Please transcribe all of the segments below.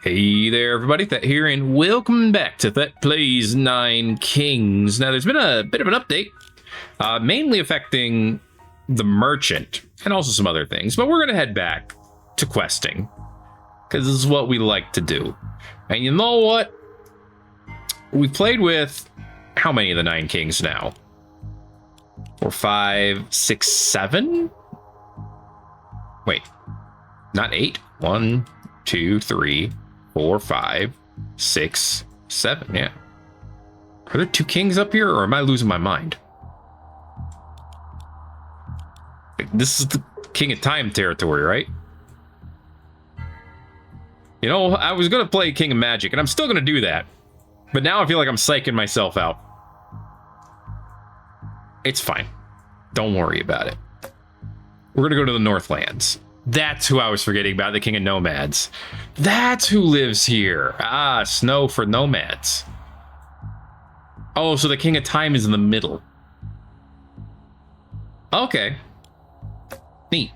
Hey there, everybody. Thet here, and welcome back to Thet Plays 9 Kings. Now, there's been a bit of an update, mainly affecting the merchant and also some other things, but we're going to head back to questing, because this is what we like to do. And you know what? We've played with how many of the 9 Kings now? 4, 5, 6, 7? Wait, not 8? 1, 2, 3, 4, 5, 6, 7. Yeah. Are there 2 kings up here, or am I losing my mind? This is the King of Time territory, right? You know, I was going to play King of Magic, and I'm still going to do that. But now I feel like I'm psyching myself out. It's fine. Don't worry about it. We're going to go to the Northlands. That's who I was forgetting about, the King of Nomads. That's who lives here. Ah, snow for nomads. Oh, so the King of Time is in the middle. Okay. Neat.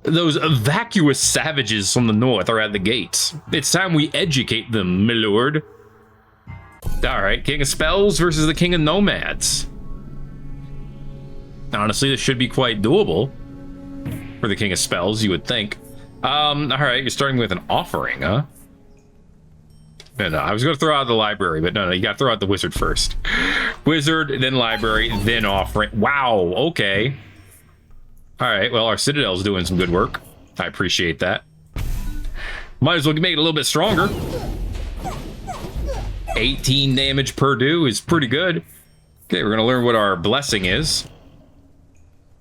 Those vacuous savages from the north are at the gates. It's time we educate them, my lord. Alright, King of Spells versus the King of Nomads. Honestly, this should be quite doable. For the King of Spells, you would think. Alright, you're starting with an offering, huh? No, I was going to throw out the library, but no, you got to throw out the wizard first. Wizard, then library, then offering. Wow, okay. Alright, well, our Citadel's doing some good work. I appreciate that. Might as well make it a little bit stronger. 18 damage per do is pretty good. Okay, we're going to learn what our blessing is.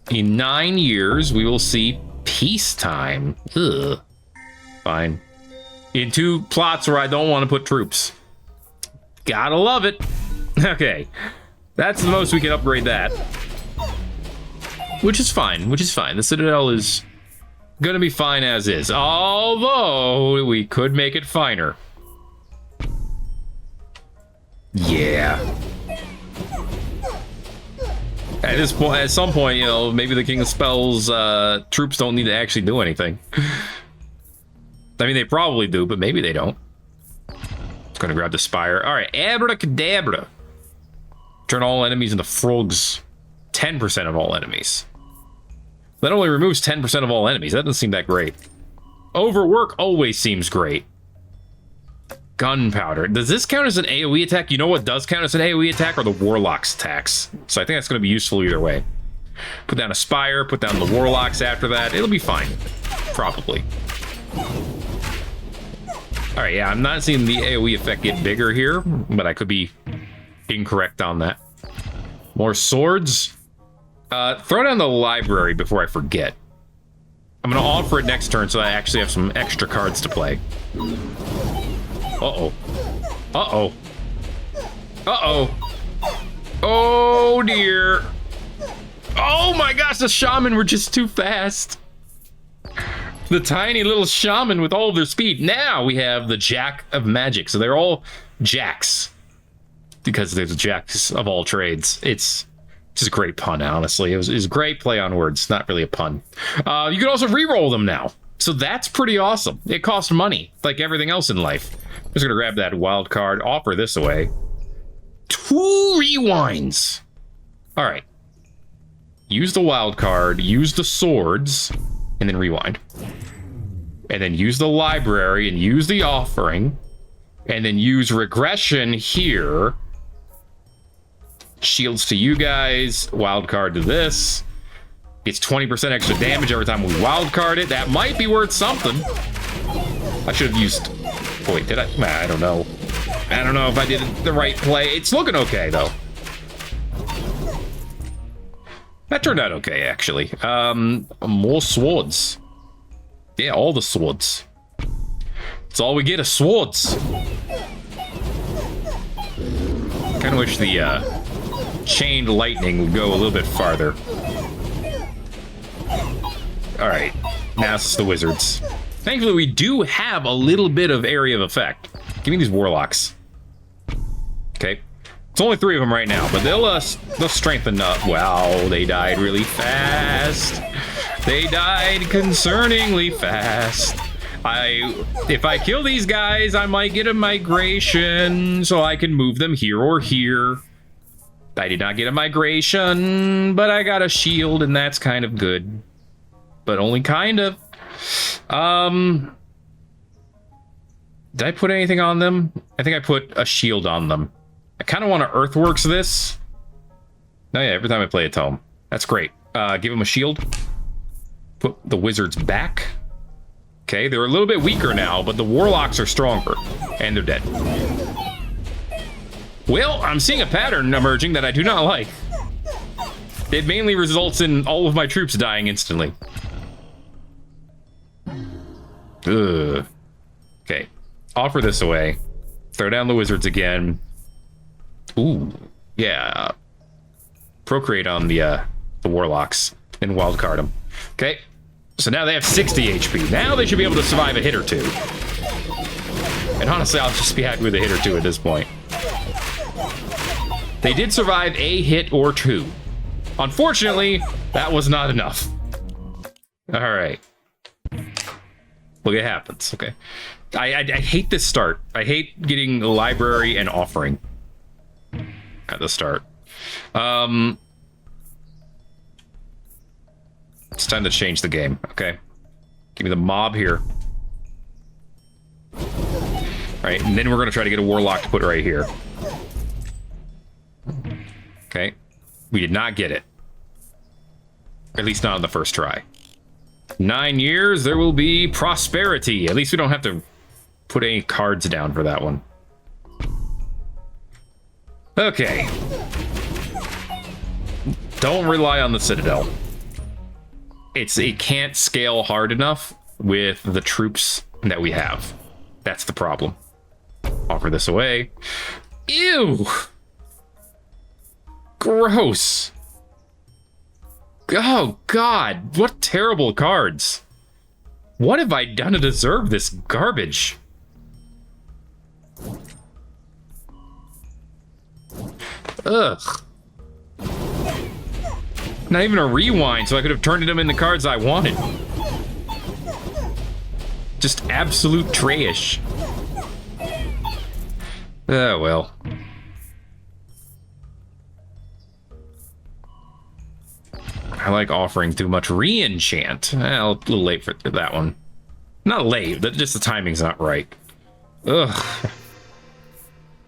In 9 years, we will see peacetime. Ugh. Fine. In 2 plots where I don't want to put troops. Gotta love it. Okay. That's the most we can upgrade that. Which is fine, which is fine. The Citadel is gonna be fine as is. Although, we could make it finer. Yeah. At this point, at some point, you know, maybe the King of Spells troops don't need to actually do anything. I mean, they probably do, but maybe they don't. Just gonna grab the Spire. All right, Abracadabra. Turn all enemies into frogs. 10% of all enemies. That only removes 10% of all enemies. That doesn't seem that great. Overwork always seems great. Gunpowder. Does this count as an AoE attack? You know what does count as an AoE attack? Are the Warlock's attacks. So I think that's going to be useful either way. Put down a Spire, put down the Warlocks after that. It'll be fine. Probably. Alright, yeah, I'm not seeing the AoE effect get bigger here, but I could be incorrect on that. More swords. Throw down the library before I forget. I'm going to offer it next turn so I actually have some extra cards to play. Uh-oh. Uh-oh. Uh-oh. Oh, dear. Oh, my gosh, the shaman were just too fast. The tiny little shaman with all of their speed. Now we have the Jack of Magic. So they're all jacks. Because they're the jacks of all trades. It's just a great pun, honestly. It was a great play on words. Not really a pun. You can also re-roll them now. So that's pretty awesome. It costs money, like everything else in life. I'm just gonna grab that wild card, offer this away. 2 rewinds. All right. Use the wild card, use the swords, and then rewind. And then use the library and use the offering. And then use regression here. Shields to you guys, wild card to this. It's 20% extra damage every time we wild card it. That might be worth something. I should have used... Wait, did I? I don't know. I don't know if I did the right play. It's looking okay, though. That turned out okay, actually. More swords. Yeah, all the swords. That's all we get is swords. Kind of wish the chained lightning would go a little bit farther. Alright, now it's the wizards. Thankfully, we do have a little bit of area of effect. Give me these warlocks. Okay. It's only 3 of them right now, but they'll strengthen up. Wow, they died really fast. They died concerningly fast. If I kill these guys, I might get a migration, so I can move them here or here. I did not get a migration, but I got a shield, and that's kind of good. But only kind of. Did I put anything on them? I think I put a shield on them. I kind of want to Earthworks this. Oh yeah, every time I play a tome. That's great. Give them a shield. Put the wizards back. Okay, they're a little bit weaker now, but the warlocks are stronger. And they're dead. Well, I'm seeing a pattern emerging that I do not like. It mainly results in all of my troops dying instantly. Ugh. Okay, offer this away. Throw down the wizards again. Ooh, yeah. Procreate on the warlocks and wildcard them. Okay, so now they have 60 HP. Now they should be able to survive a hit or two. And honestly, I'll just be happy with a hit or two at this point. They did survive a hit or two. Unfortunately, that was not enough. All right. Look, it happens. Okay. I hate this start. I hate getting the library and offering at the start. It's time to change the game. Okay. Give me the mob here. All right, and then we're going to try to get a warlock to put right here. Okay. We did not get it. At least not on the first try. 9 years, there will be prosperity. At least we don't have to put any cards down for that one. Okay. Don't rely on the Citadel. It can't scale hard enough with the troops that we have. That's the problem. Offer this away. Ew! Gross. Oh, God. What terrible cards. What have I done to deserve this garbage? Ugh. Not even a rewind, so I could have turned them in the cards I wanted. Just absolute trash. Oh, well. I like offering too much re-enchant. Well, a little late for that one. Not late, just the timing's not right. Ugh.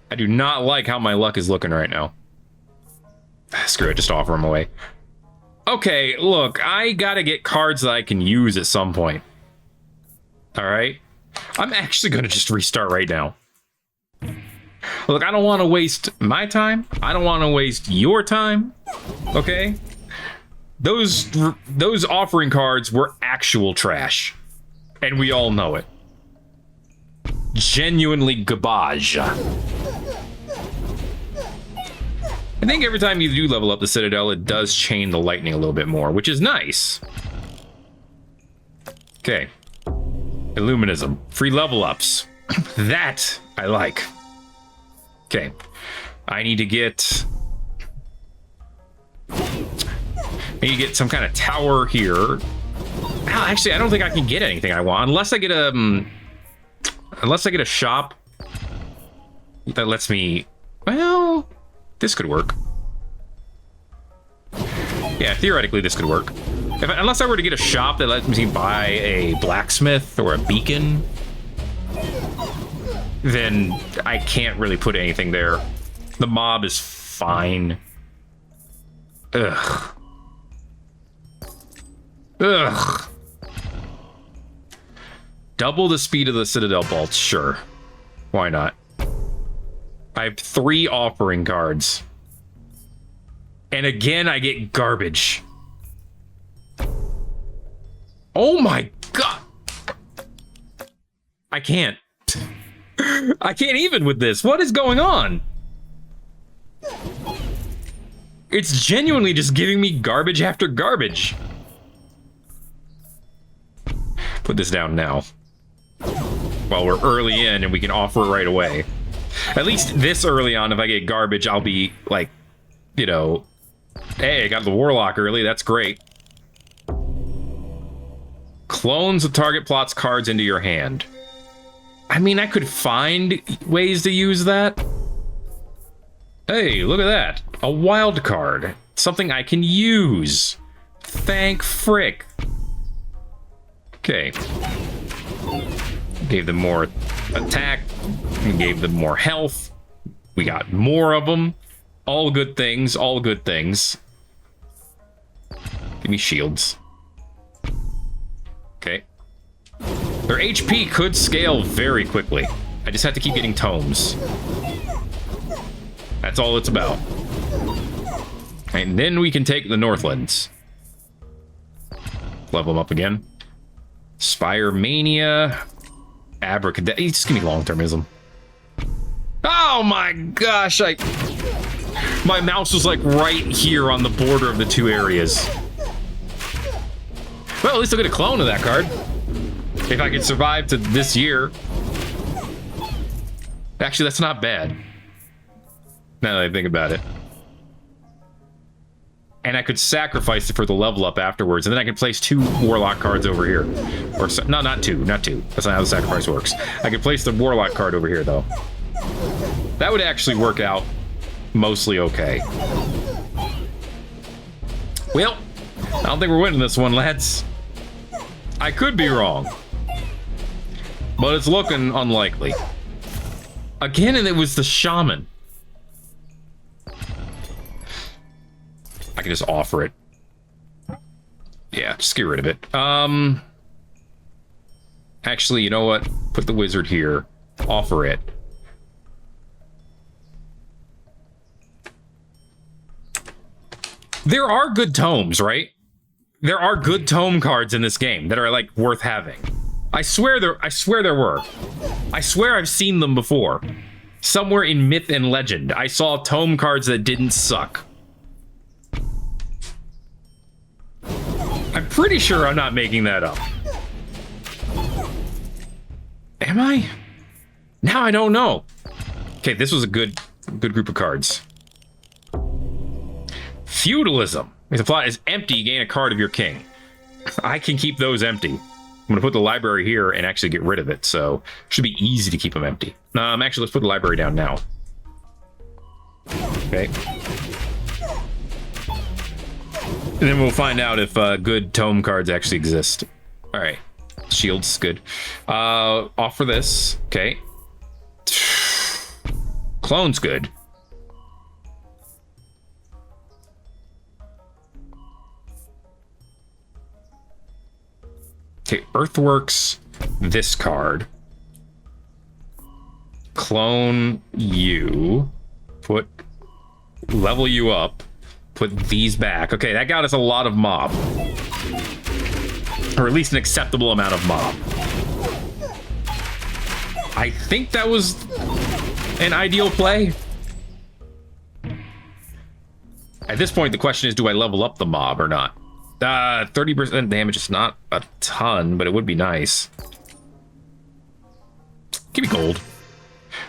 I do not like how my luck is looking right now. Screw it, just offer them away. Okay, look, I gotta get cards that I can use at some point. Alright? I'm actually gonna just restart right now. Look, I don't want to waste my time. I don't want to waste your time. Okay? Those offering cards were actual trash. And we all know it. Genuinely garbage. I think every time you do level up the Citadel, it does chain the lightning a little bit more, which is nice. Okay. Illuminism. Free level ups. That I like. Okay. I need to get some kind of tower here. Oh, actually, I don't think I can get anything I want unless I get a shop that lets me. Well, this could work. Yeah, theoretically, this could work. Unless I were to get a shop that lets me buy a blacksmith or a beacon, then I can't really put anything there. The mob is fine. Ugh. Ugh. Double the speed of the Citadel bolts, sure. Why not? I have 3 offering cards. And again, I get garbage. Oh my god! I can't. I can't even with this. What is going on? It's genuinely just giving me garbage after garbage. Put this down now. While we're early in and we can offer it right away. At least this early on, if I get garbage, I'll be like, you know, hey, I got the Warlock early, that's great. Clones the target plot's cards into your hand. I mean, I could find ways to use that. Hey, look at that. A wild card. Something I can use. Thank frick. Okay. Gave them more attack. And gave them more health. We got more of them. All good things. All good things. Give me shields. Okay. Their HP could scale very quickly. I just have to keep getting tomes. That's all it's about. And then we can take the Northlands. Level them up again. Spire Mania. Abracadabra. Just give me long-termism. Oh my gosh, my mouse was like right here on the border of the two areas. Well, at least I'll get a clone of that card. If I can survive to this year. Actually, that's not bad. Now that I think about it. And I could sacrifice it for the level up afterwards, and then I could place 2 Warlock cards over here. Or, no, not two. That's not how the sacrifice works. I could place the Warlock card over here, though. That would actually work out mostly okay. Well, I don't think we're winning this one, lads. I could be wrong. But it's looking unlikely. Again, and it was the Shaman. I can just offer it. Yeah, just get rid of it. Actually, you know what? Put the wizard here. Offer it. There are good tomes, right? There are good tome cards in this game that are like worth having. I swear there were. I swear I've seen them before. Somewhere in myth and legend, I saw tome cards that didn't suck. I'm pretty sure I'm not making that up. Am I? Now I don't know. Okay, this was a good group of cards. Feudalism. If the plot is empty, gain a card of your king. I can keep those empty. I'm going to put the library here and actually get rid of it, so it should be easy to keep them empty. Actually, let's put the library down now. Okay. And then we'll find out if good tome cards actually exist. All right. Shield's good. Offer this. Okay. Clone's good. Okay, Earthworks, this card. Clone you. Level you up. Put these back. Okay, that got us a lot of mob. Or at least an acceptable amount of mob. I think that was an ideal play. At this point, the question is, do I level up the mob or not? 30% damage is not a ton, but it would be nice. Give me gold.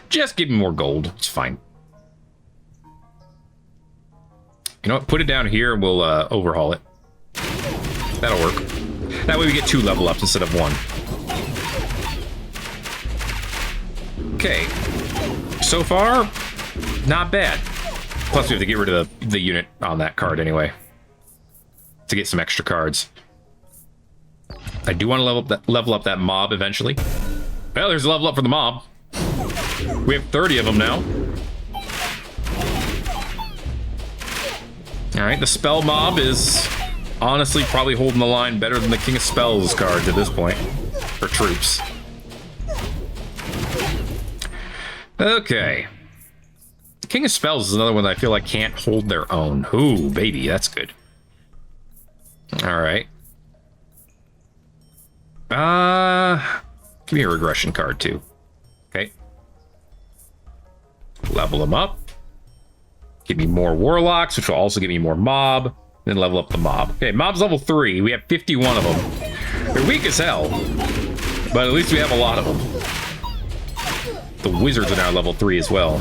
Just give me more gold. It's fine. You know what? Put it down here and we'll overhaul it. That'll work. That way we get 2 level ups instead of 1. Okay. So far, not bad. Plus we have to get rid of the unit on that card anyway. To get some extra cards. I do want to level up that mob eventually. Well, there's a level up for the mob. We have 30 of them now. Alright, the spell mob is honestly probably holding the line better than the King of Spells cards at this point. For troops. Okay. The King of Spells is another one that I feel like can't hold their own. Ooh, baby, that's good. Alright. Give me a regression card too. Okay. Level them up. Give me more warlocks, which will also give me more mob. Then level up the mob. Okay, mob's level 3. We have 51 of them. They're weak as hell. But at least we have a lot of them. The wizards are now level 3 as well.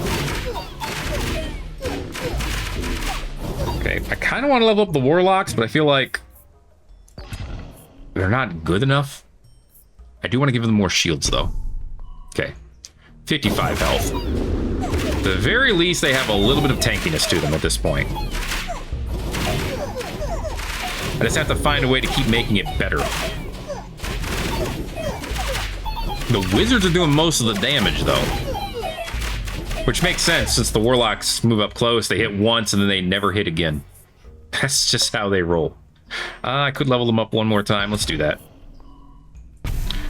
Okay, I kind of want to level up the warlocks, but I feel like they're not good enough. I do want to give them more shields, though. Okay. 55 health. At the very least, they have a little bit of tankiness to them at this point. I just have to find a way to keep making it better. The wizards are doing most of the damage, though. Which makes sense, since the warlocks move up close, they hit once, and then they never hit again. That's just how they roll. I could level them up one more time. Let's do that.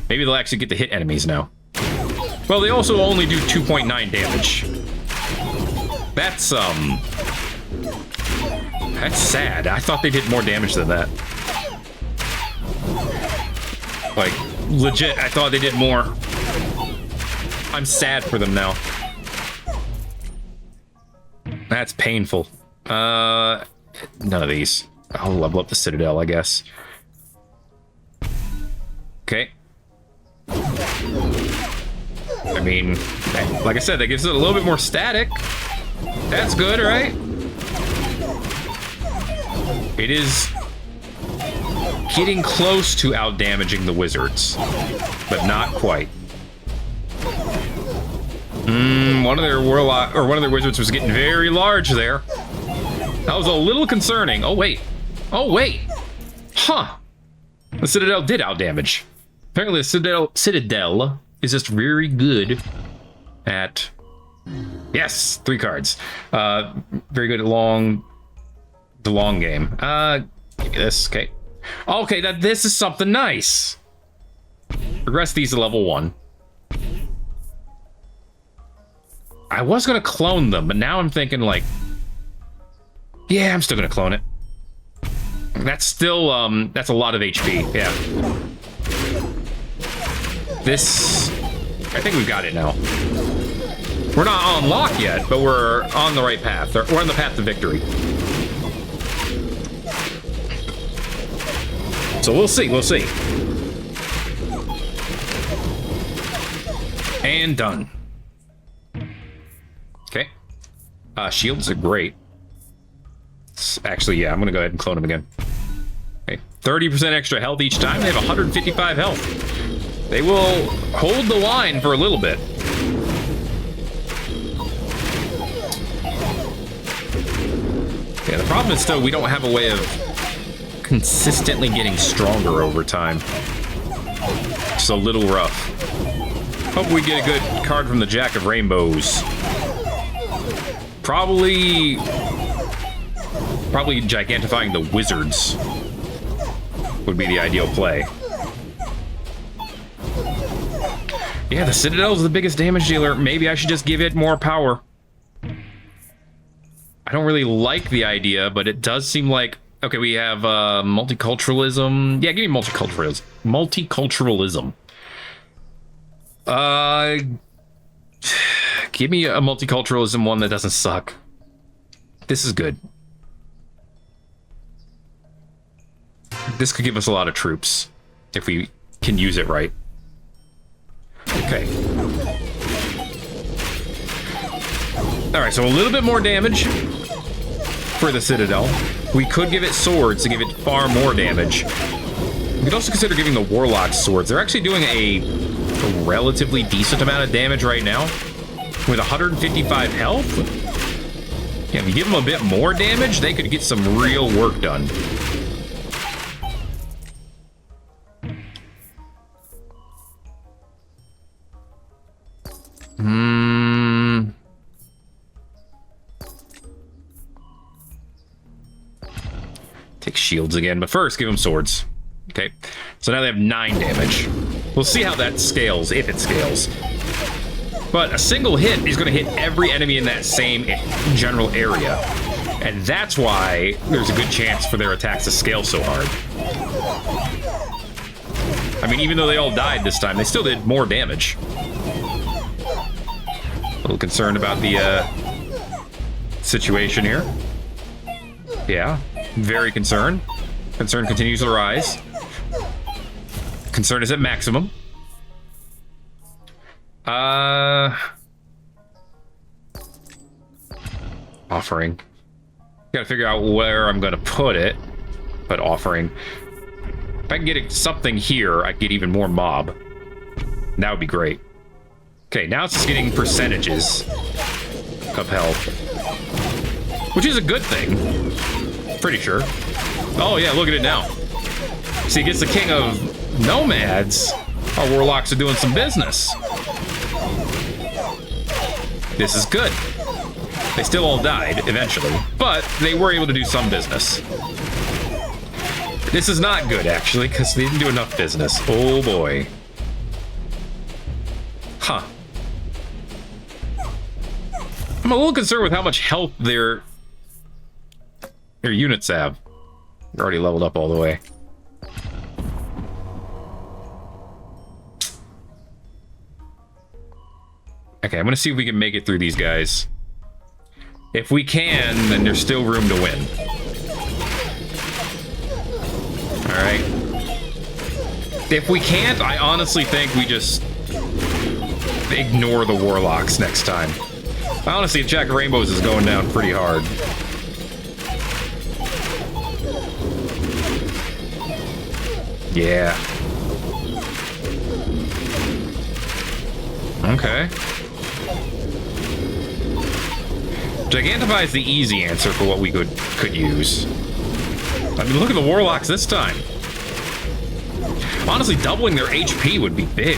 Maybe they'll actually get to hit enemies now. Well, they also only do 2.9 damage. That's sad. I thought they did more damage than that. Like, legit, I thought they did more. I'm sad for them now. That's painful. None of these. I'll level up the Citadel, I guess. Okay. I mean, like I said, that gives it a little bit more static. That's good, right? It is getting close to outdamaging the wizards, but not quite. One of their warlock or one of their wizards was getting very large there. That was a little concerning. Oh wait. Oh wait. Huh. The Citadel did outdamage. Apparently the Citadel is just very good at... Yes, 3 cards. Very good at the long game. Give me this, okay. Okay, this is something nice. Progress these to level 1. I was gonna clone them, but now I'm thinking like... Yeah, I'm still gonna clone it. That's still, that's a lot of HP, yeah. This... I think we've got it now. We're not on lock yet, but we're on the right path. We're on the path to victory. So we'll see, we'll see. And done. Okay. Shields are great. Actually, yeah, I'm gonna go ahead and clone them again. Okay, 30% extra health each time. They have 155 health. They will hold the line for a little bit. Yeah, the problem is still we don't have a way of consistently getting stronger over time. It's a little rough. Hope we get a good card from the Jack of Rainbows. Probably gigantifying the wizards would be the ideal play. Yeah, the Citadel's the biggest damage dealer. Maybe I should just give it more power. I don't really like the idea, but it does seem like... Okay, we have multiculturalism. Yeah, give me multiculturalism. Multiculturalism. Give me a multiculturalism one that doesn't suck. This is good. This could give us a lot of troops if we can use it right. Okay. Alright, so a little bit more damage for the Citadel. We could give it swords to give it far more damage. We could also consider giving the Warlocks swords. They're actually doing a relatively decent amount of damage right now. With 155 health? Yeah, if you give them a bit more damage, they could get some real work done. Take shields again, but first give them swords. Okay, so now they have 9 damage. We'll see how that scales, if it scales. But a single hit is going to hit every enemy in that same general area. And that's why there's a good chance for their attacks to scale so hard. I mean, even though they all died this time, they still did more damage. A little concerned about the situation here. Yeah, very concerned. Concern continues to rise. Concern is at maximum. Offering. Gotta figure out where I'm gonna put it. But offering. If I can get something here, I can get even more mob. That would be great. Okay, now it's just getting percentages of health, which is a good thing. Pretty sure. Oh yeah, look at it now. See, it gets the king of nomads. Our warlocks are doing some business. This is good. They still all died eventually, but they were able to do some business. This is not good, actually, because they didn't do enough business. Oh boy. Huh. I'm a little concerned with how much health their units have. They're already leveled up all the way. Okay, I'm gonna see if we can make it through these guys. If we can, then there's still room to win. Alright. If we can't, I honestly think we just ignore the warlocks next time. Honestly, Jack of Rainbows is going down pretty hard. Yeah. Okay. Gigantify is the easy answer for what we could use. I mean, look at the warlocks this time. Honestly, doubling their HP would be big.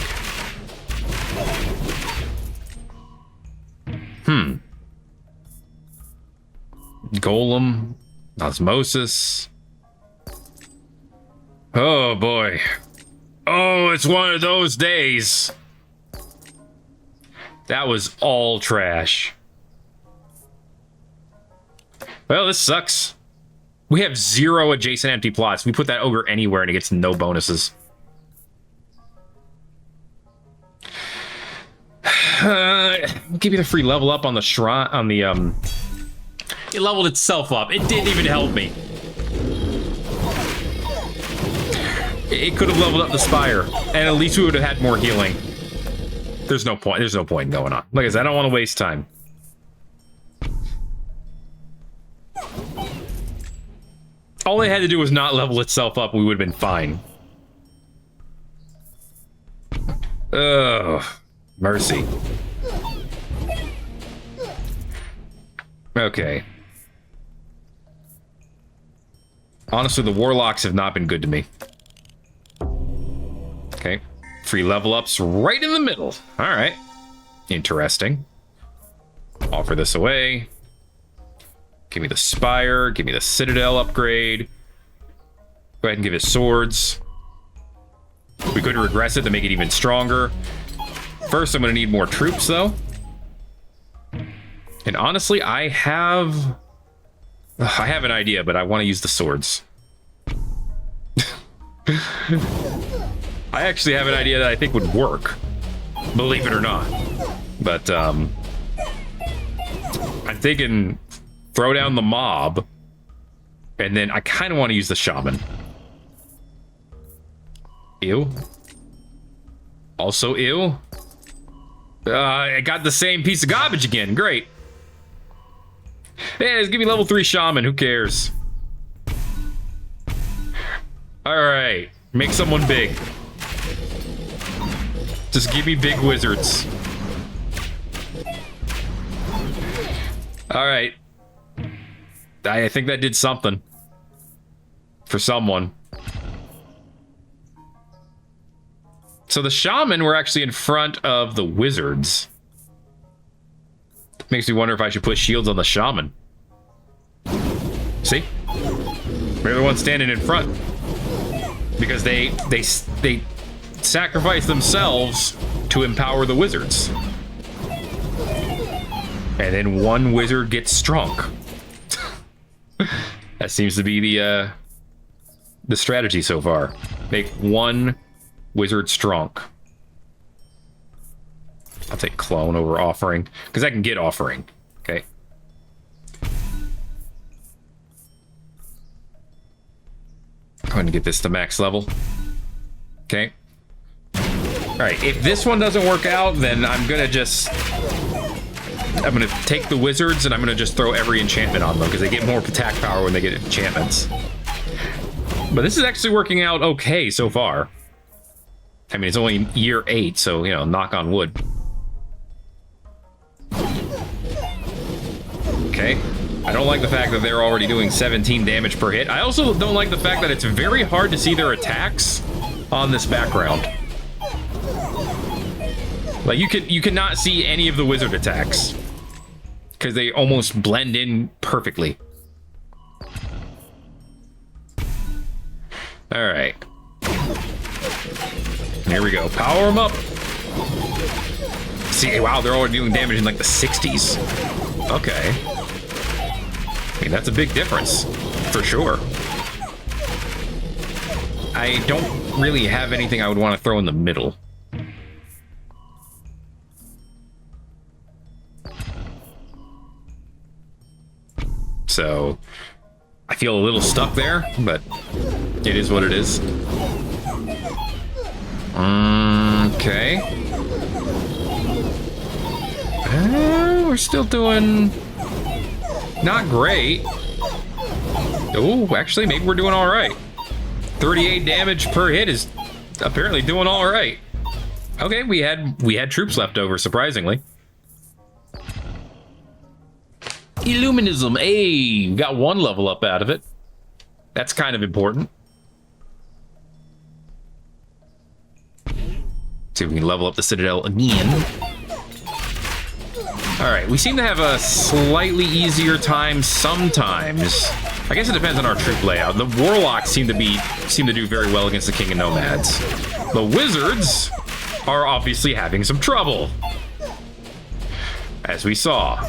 Golem, osmosis. Oh boy. Oh, it's one of those days. That was all trash. Well, this sucks. We have 0 adjacent empty plots. We put that ogre anywhere and it gets no bonuses. Give you the free level up on the shrine, on the, it leveled itself up. It didn't even help me. It could have leveled up the spire, and at least we would have had more healing. There's no point. There's no point in going on. Like I said, I don't want to waste time. All they had to do was not level itself up. We would have been fine. Ugh. Mercy. Okay. Honestly, the warlocks have not been good to me. Okay. Free level ups right in the middle. All right. Interesting. Offer this away. Give me the spire. Give me the citadel upgrade. Go ahead and give it swords. We could regress it to make it even stronger. First, I'm going to need more troops, though. And honestly, I have an idea, but I want to use the swords. I actually have an idea that I think would work, believe it or not. But I'm thinking throw down the mob, and then I kind of want to use the shaman. Ew. Also ew. I got the same piece of garbage again. Great. Hey, just give me level 3 shaman. Who cares? Alright. Make someone big. Just give me big wizards. Alright. I think that did something. For someone. So the shaman were actually in front of the wizards. Makes me wonder if I should put shields on the shaman. See? They're the ones standing in front. Because they sacrifice themselves to empower the wizards. And then one wizard gets strong. That seems to be the strategy so far. Make one wizard strong. I'll take clone over offering, because I can get offering. Okay. Go ahead and get this to max level. Okay. Alright, if this one doesn't work out, then I'm gonna take the wizards and I'm gonna just throw every enchantment on them, because they get more attack power when they get enchantments. But this is actually working out okay so far. I mean, it's only year 8, so, you know, knock on wood. Okay. I don't like the fact that they're already doing 17 damage per hit. I also don't like the fact that it's very hard to see their attacks on this background. Like, you cannot see any of the wizard attacks because they almost blend in perfectly. All right. Here we go. Power them up. See, wow, they're already doing damage in like the 60s. Okay. I mean, that's a big difference, for sure. I don't really have anything I would want to throw in the middle. So, I feel a little stuck there, but it is what it is. Okay. We're still doing not great. Oh, actually, maybe we're doing all right. 38 damage per hit is apparently doing all right. Okay, we had troops left over, surprisingly. Illuminism, hey, got 1 level up out of it. That's kind of important. See if we can level up the Citadel again. Alright, we seem to have a slightly easier time sometimes. I guess it depends on our troop layout. The Warlocks seem to do very well against the King of Nomads. The Wizards are obviously having some trouble, as we saw.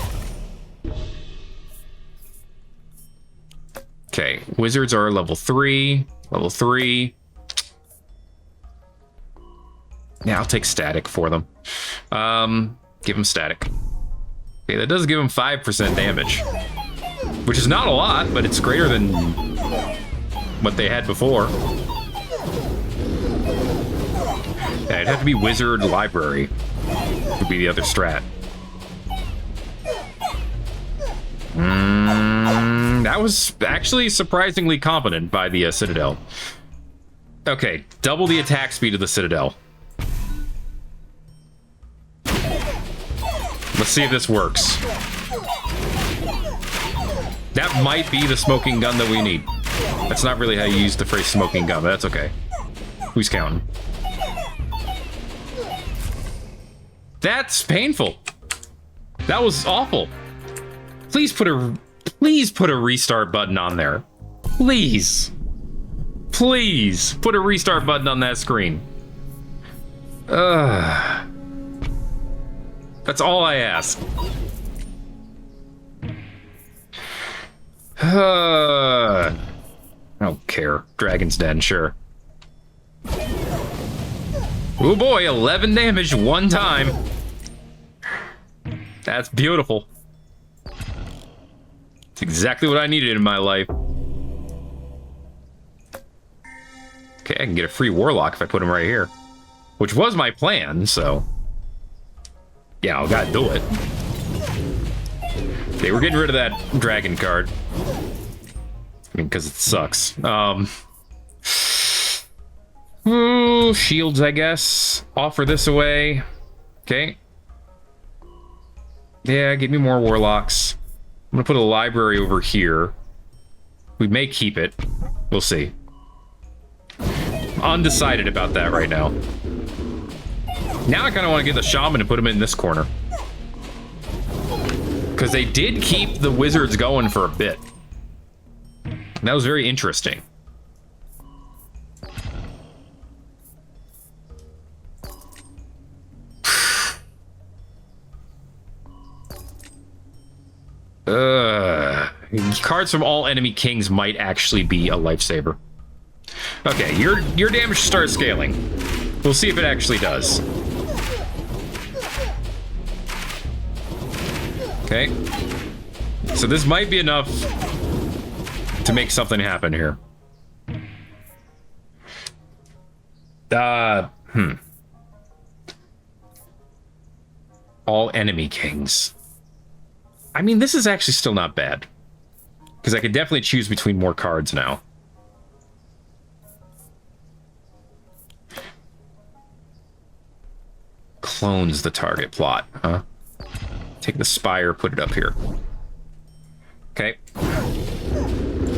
Okay, Wizards are level 3. Level 3. Yeah, I'll take static for them. Give them static. Okay, that does give them 5% damage, which is not a lot, but it's greater than what they had before. Yeah, it'd have to be Wizard Library would be the other strat. That was actually surprisingly competent by the Citadel. Okay, double the attack speed of the Citadel. Let's see if this works. That might be the smoking gun that we need. That's not really how you use the phrase smoking gun, but that's okay. Who's counting? That's painful. That was awful. Please put a restart button on there. Please. Please put a restart button on that screen. That's all I ask. I don't care. Dragon's Den, sure. Oh boy, 11 damage 1 time. That's beautiful. It's exactly what I needed in my life. Okay, I can get a free Warlock if I put him right here. Which was my plan, so... yeah, I gotta do it. Okay, we're getting rid of that dragon card. I mean, because it sucks. Ooh, shields, I guess. Offer this away. Okay. Yeah, give me more Warlocks. I'm gonna put a library over here. We may keep it. We'll see. Undecided about that right now. Now I kind of want to get the Shaman and put him in this corner. Because they did keep the Wizards going for a bit. And that was very interesting. Cards from all enemy kings might actually be a lifesaver. Okay, your damage starts scaling. We'll see if it actually does. Okay. So this might be enough to make something happen here. All enemy kings. I mean, this is actually still not bad. Because I could definitely choose between more cards now. clones the target plot, huh? Take the spire, put it up here. Okay.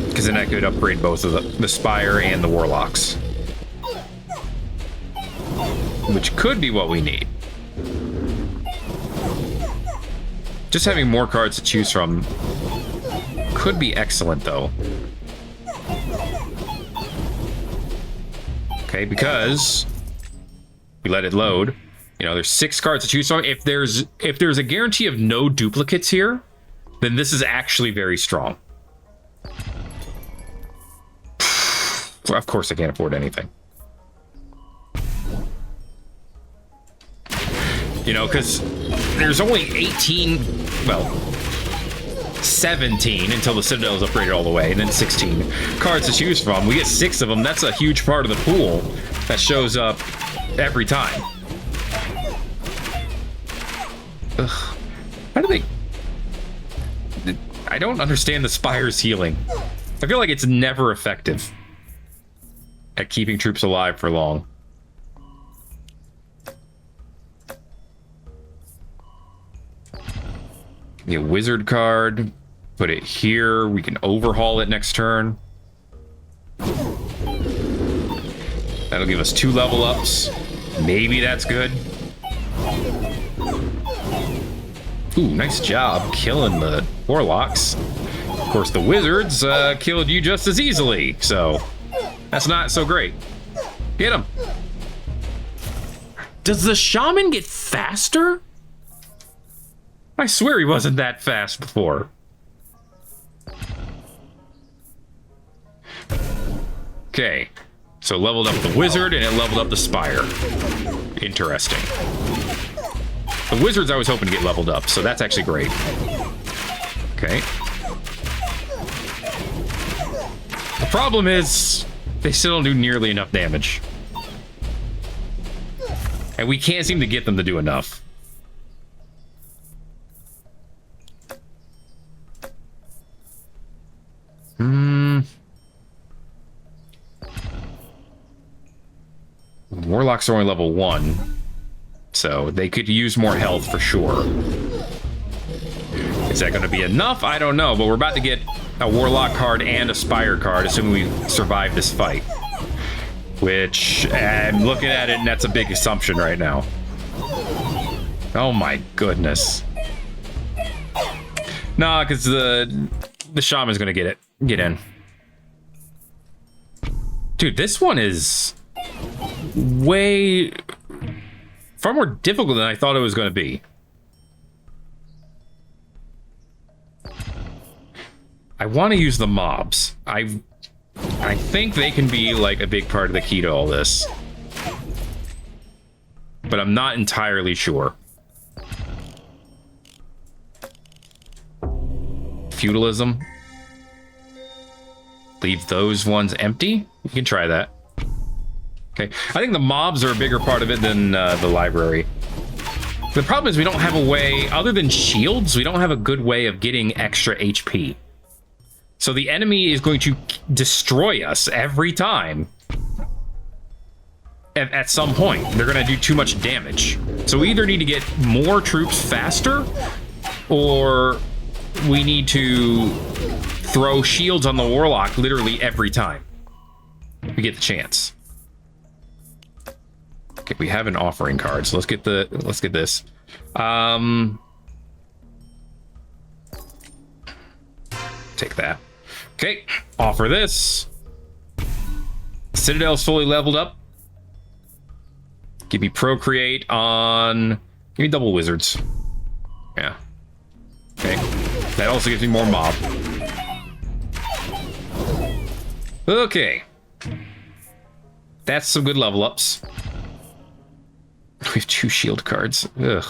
Because then I could upgrade both of the spire and the warlocks. Which could be what we need. Just having more cards to choose from could be excellent, though. Okay, because we let it load. You know, there's 6 cards to choose from. If there's a guarantee of no duplicates here, then this is actually very strong. Of course I can't afford anything. You know, because there's only 18, well, 17 until the Citadel is upgraded all the way, and then 16 cards to choose from. We get 6 of them. That's a huge part of the pool that shows up every time. Ugh. How do they... I don't understand the Spire's healing. I feel like it's never effective at keeping troops alive for long. Get a wizard card. Put it here. We can overhaul it next turn. That'll give us 2 level ups. Maybe that's good. Ooh, nice job killing the warlocks. Of course, the wizards killed you just as easily, so that's not so great. Get him. Does the shaman get faster? I swear he wasn't that fast before. Okay, so leveled up the wizard and it leveled up the spire. Interesting. The wizards I was hoping to get leveled up, so that's actually great. Okay. The problem is, they still don't do nearly enough damage. And we can't seem to get them to do enough. Warlocks are only level 1, so they could use more health for sure. Is that going to be enough? I don't know, but we're about to get a warlock card and a spire card, assuming we survive this fight. Which, I'm looking at it, and that's a big assumption right now. Oh my goodness. Nah, because the shaman's going to get in. Dude, this one is way far more difficult than I thought it was going to be. I want to use the mobs. I think they can be like a big part of the key to all this, but I'm not entirely sure. Feudalism. Leave those ones empty. You can try that. Okay, I think the mobs are a bigger part of it than the library. The problem is we don't have a way, other than shields, we don't have a good way of getting extra HP. So the enemy is going to destroy us every time. At some point, they're going to do too much damage. So we either need to get more troops faster, or we need to throw shields on the warlock literally every time we get the chance. Okay, we have an offering card, so let's get this. Take that. Okay, offer this. Citadel's fully leveled up. Give me procreate on... Give me double wizards. Yeah. Okay. That also gives me more mob. Okay. That's some good level ups. We have 2 shield cards. Ugh.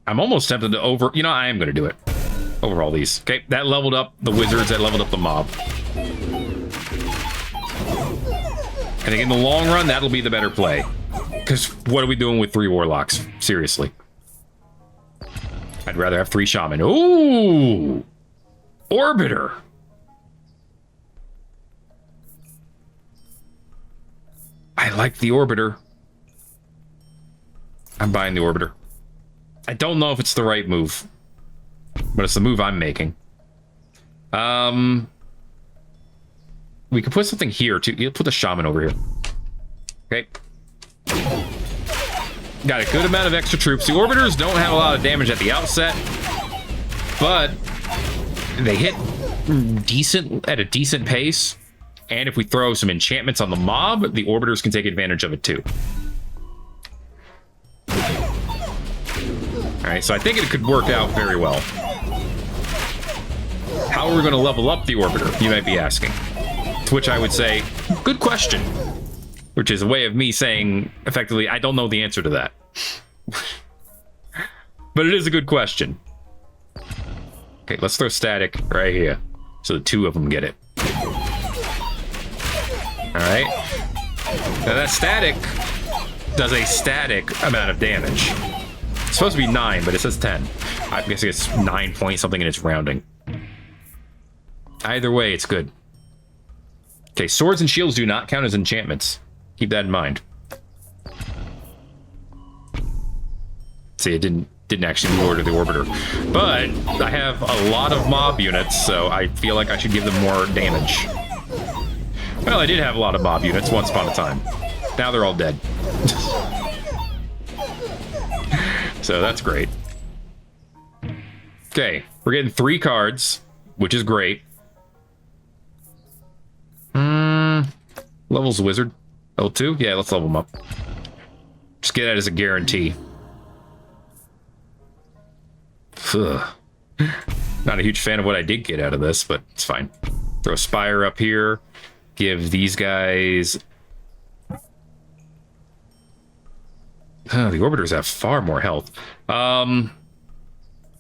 I'm almost tempted to over... You know, I am going to do it. Overhaul these. Okay, that leveled up the wizards, that leveled up the mob. I think in the long run, that'll be the better play. Because what are we doing with 3 warlocks? Seriously. I'd rather have 3 shaman. Ooh! Orbiter! I like the Orbiter. I'm buying the Orbiter. I don't know if it's the right move, but it's the move I'm making. We could put something here too. You put the Shaman over here. Okay. Got a good amount of extra troops. The Orbiters don't have a lot of damage at the outset, but they hit at a decent pace. And if we throw some enchantments on the mob, the Orbiters can take advantage of it too. Alright, so I think it could work out very well. How are we going to level up the Orbiter, you might be asking? To which I would say, good question. Which is a way of me saying, effectively, I don't know the answer to that. But it is a good question. Okay, let's throw static right here. So the two of them get it. Alright. Now that static does a static amount of damage. It's supposed to be 9, but it says 10. I guess it's 9 point something and it's rounding. Either way, it's good. Okay, swords and shields do not count as enchantments. Keep that in mind. See, it didn't actually move over to the Orbiter. But I have a lot of mob units, so I feel like I should give them more damage. Well, I did have a lot of mob units once upon a time. Now they're all dead. So that's great. Okay, we're getting 3 cards, which is great. Levels wizard. Level 2? Yeah, let's level him up. Just get that as a guarantee. Ugh. Not a huge fan of what I did get out of this, but it's fine. Throw a Spire up here. Give these guys... the Orbiters have far more health. But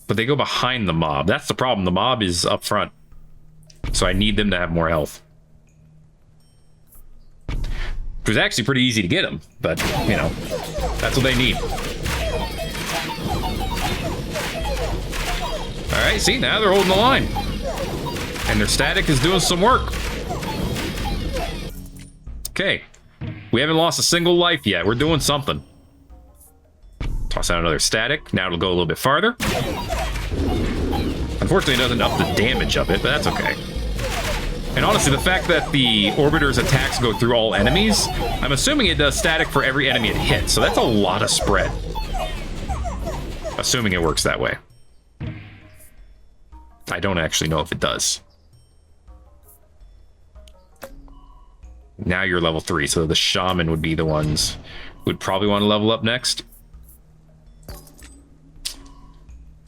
they go behind the mob. That's the problem. The mob is up front. So I need them to have more health. It was actually pretty easy to get them, but, you know, that's what they need. Alright, see, now they're holding the line. And their static is doing some work. Okay. We haven't lost a single life yet. We're doing something. Toss out another static. Now it'll go a little bit farther. Unfortunately, it doesn't up the damage of it, but that's okay. And honestly, the fact that the Orbiter's attacks go through all enemies, I'm assuming it does static for every enemy it hits, so that's a lot of spread. Assuming it works that way. I don't actually know if it does. Now you're level 3, so the Shaman would be the ones who would probably want to level up next.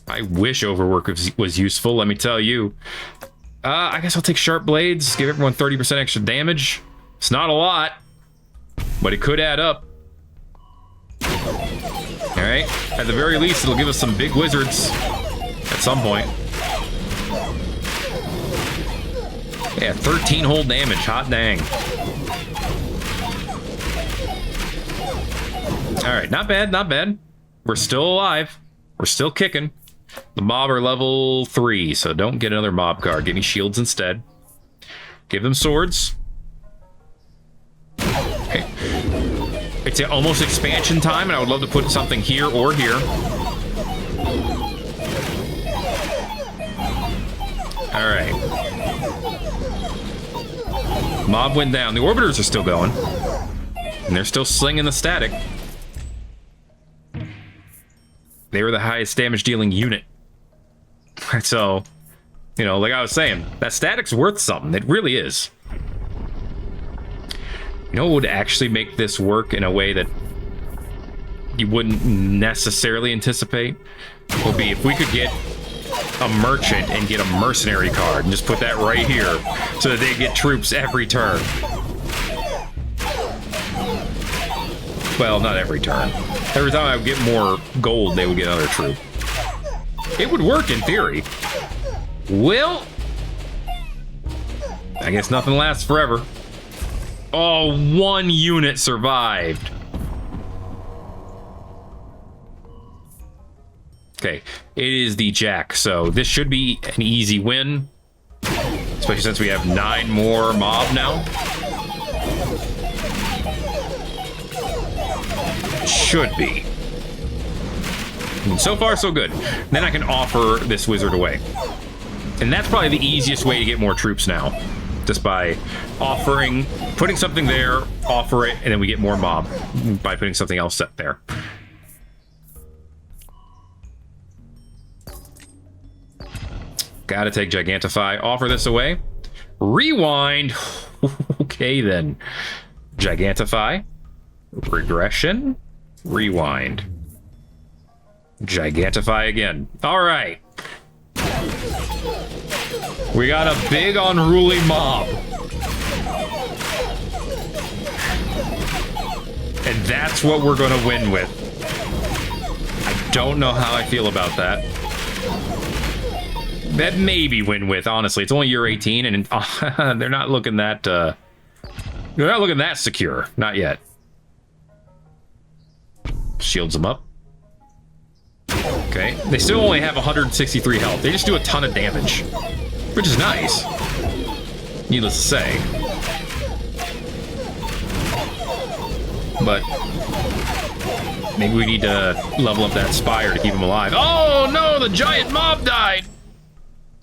I wish Overwork was useful, let me tell you. I guess I'll take Sharp Blades, give everyone 30% extra damage. It's not a lot, but it could add up. Alright, at the very least, it'll give us some big wizards at some point. Yeah, 13 whole damage, hot dang. Alright, not bad, not bad. We're still alive. We're still kicking. The mob are level 3, so don't get another mob card. Give me shields instead. Give them swords. Okay. It's almost expansion time, and I would love to put something here or here. Alright. Mob went down. The Orbiters are still going. And they're still slinging the static. They were the highest damage dealing unit. So, you know, like I was saying, that static's worth something. It really is. You know what would actually make this work in a way that you wouldn't necessarily anticipate? Would be if we could get a merchant and get a mercenary card and just put that right here so that they get troops every turn. Well, not every turn. Every time I would get more gold, they would get another troop. It would work in theory. Well, I guess nothing lasts forever. Oh, 1 unit survived. Okay, it is the Jack, so this should be an easy win. Especially since we have 9 more mob now. Should be. And so far, so good. Then I can offer this wizard away. And that's probably the easiest way to get more troops now. Just by offering, putting something there, offer it, and then we get more mob by putting something else set there. Gotta take Gigantify, offer this away. Rewind. Okay, then. Gigantify. Regression. Rewind. Gigantify again. All right. We got a big unruly mob. And that's what we're going to win with. I don't know how I feel about that. That maybe win with, honestly. It's only year 18, and they're not looking that, they're not looking that secure. Not yet. Shields them up. Okay. They still only have 163 health. They just do a ton of damage. Which is nice. Needless to say. But maybe we need to level up that spire to keep him alive. Oh no, the giant mob died!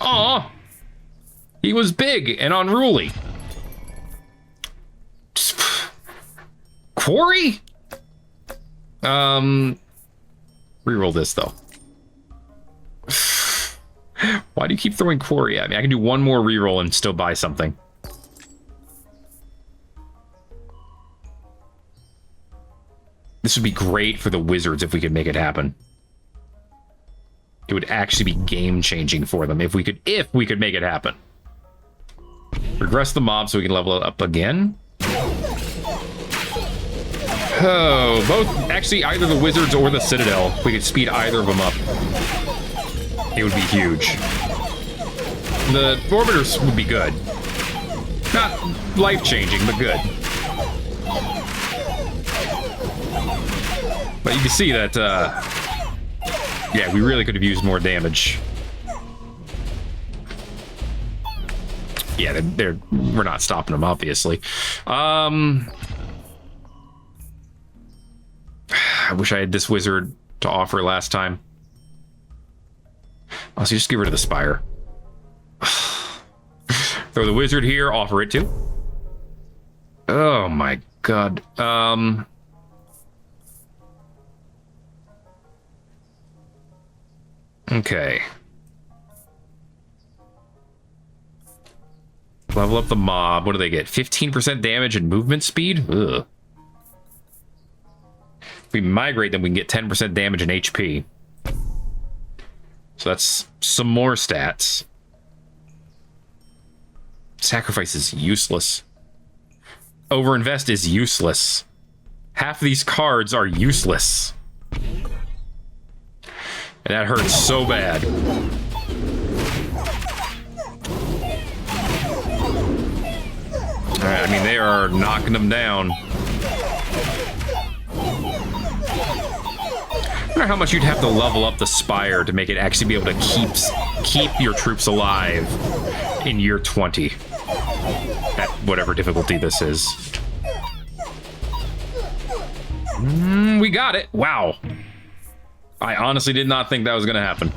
Aw. He was big and unruly. Quarry? Reroll this though. Why do you keep throwing quarry at me? I can do one more reroll and still buy something. This would be great for the wizards if we could make it happen. It would actually be game-changing for them if we could make it happen. Regress the mob so we can level it up again. Oh, both, actually, either the wizards or the citadel. If we could speed either of them up, it would be huge. The orbiters would be good. Not life-changing, but good. But you can see that, yeah, we really could have used more damage. Yeah, we're not stopping them, obviously. I wish I had this wizard to offer last time. Also, just get rid of the spire. Throw the wizard here, offer it too. Oh my god. Okay. Level up the mob. What do they get? 15% damage and movement speed? Ugh. If we migrate, then we can get 10% damage and HP. So that's some more stats. Sacrifice is useless. Overinvest is useless. Half of these cards are useless. And that hurts so bad. Alright, I mean, they are knocking them down. I wonder how much you'd have to level up the spire to make it actually be able to keep your troops alive in year 20. At whatever difficulty this is. We got it. Wow. I honestly did not think that was going to happen.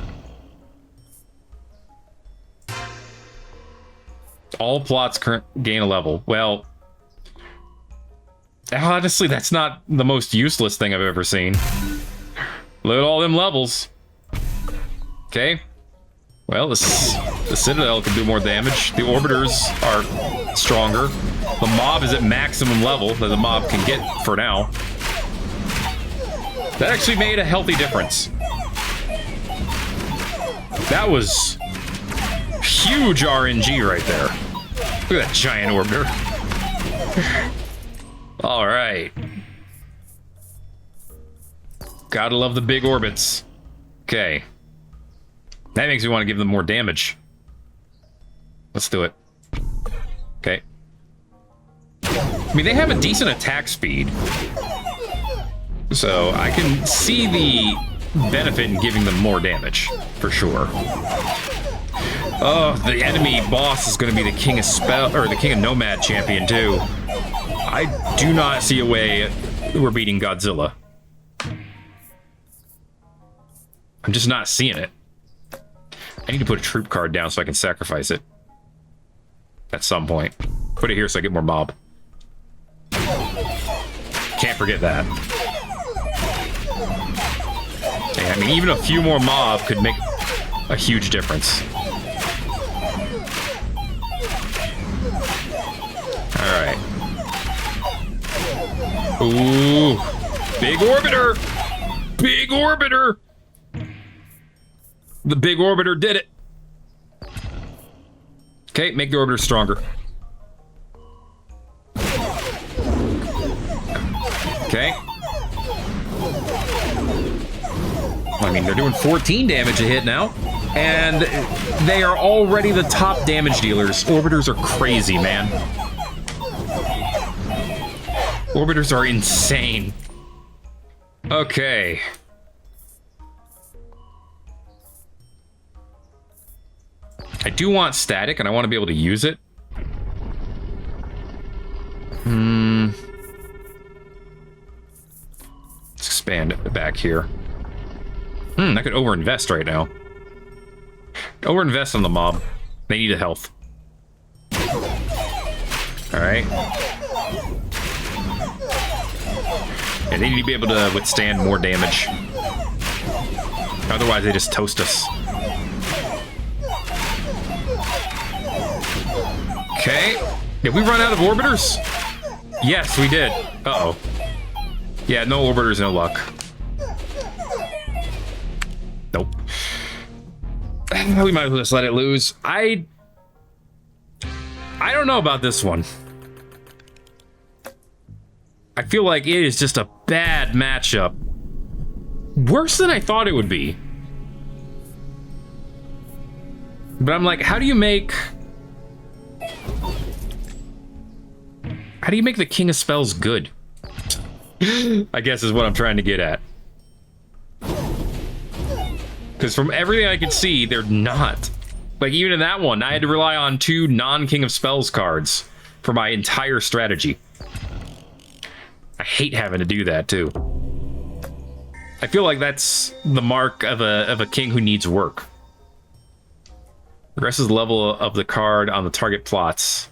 All plots gain a level. Well, honestly, that's not the most useless thing I've ever seen. Look at all them levels. Okay. Well, the Citadel can do more damage. The Orbiters are stronger. The mob is at maximum level that the mob can get for now. That actually made a healthy difference. That was huge RNG right there. Look at that giant Orbiter. All right. Gotta love the big orbits. Okay. That makes me want to give them more damage. Let's do it. Okay. I mean, they have a decent attack speed. So I can see the benefit in giving them more damage, for sure. Oh, the enemy boss is going to be the King of Spell, or the King of Nomad champion, too. I do not see a way we're beating Godzilla. I'm just not seeing it. I need to put a troop card down so I can sacrifice it. At some point. Put it here so I get more mob. Can't forget that. Yeah, I mean, even a few more mob could make a huge difference. Alright. Ooh. Big orbiter! Big orbiter! The big orbiter did it. Okay, make the orbiter stronger. Okay. I mean, they're doing 14 damage a hit now. And they are already the top damage dealers. Orbiters are crazy, man. Orbiters are insane. Okay. I do want static, and I want to be able to use it. Let's expand it back here. I could overinvest right now. Overinvest on the mob. They need a health. Alright. Yeah, they need to be able to withstand more damage. Otherwise, they just toast us. Okay. Did we run out of orbiters? Yes, we did. Uh-oh. Yeah, no orbiters, no luck. Nope. We might as well just let it lose. I don't know about this one. I feel like it is just a bad matchup. Worse than I thought it would be. But I'm like, how do you make the King of Spells good? I guess is what I'm trying to get at. Because from everything I could see, they're not. Like, even in that one, I had to rely on 2 non-King of Spells cards for my entire strategy. I hate having to do that, too. I feel like that's the mark of a king who needs work. Regresses the level of the card on the target plots.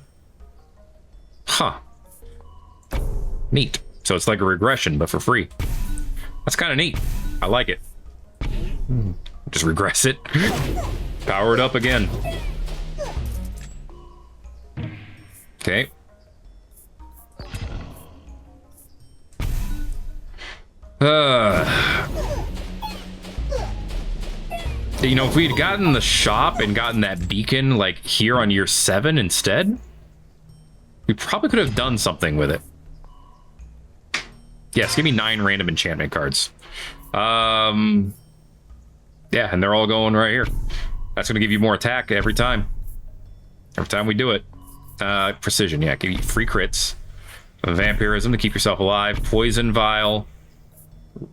Huh. Neat. So it's like a regression, but for free. That's kind of neat. I like it. Just regress it. Power it up again. Okay. You know, if we'd gotten the shop and gotten that beacon, like, here on year 7 instead, we probably could have done something with it. Yes, give me 9 random enchantment cards. Yeah, and they're all going right here. That's going to give you more attack every time. Every time we do it. Precision, yeah, give you free crits. Vampirism to keep yourself alive. Poison Vial.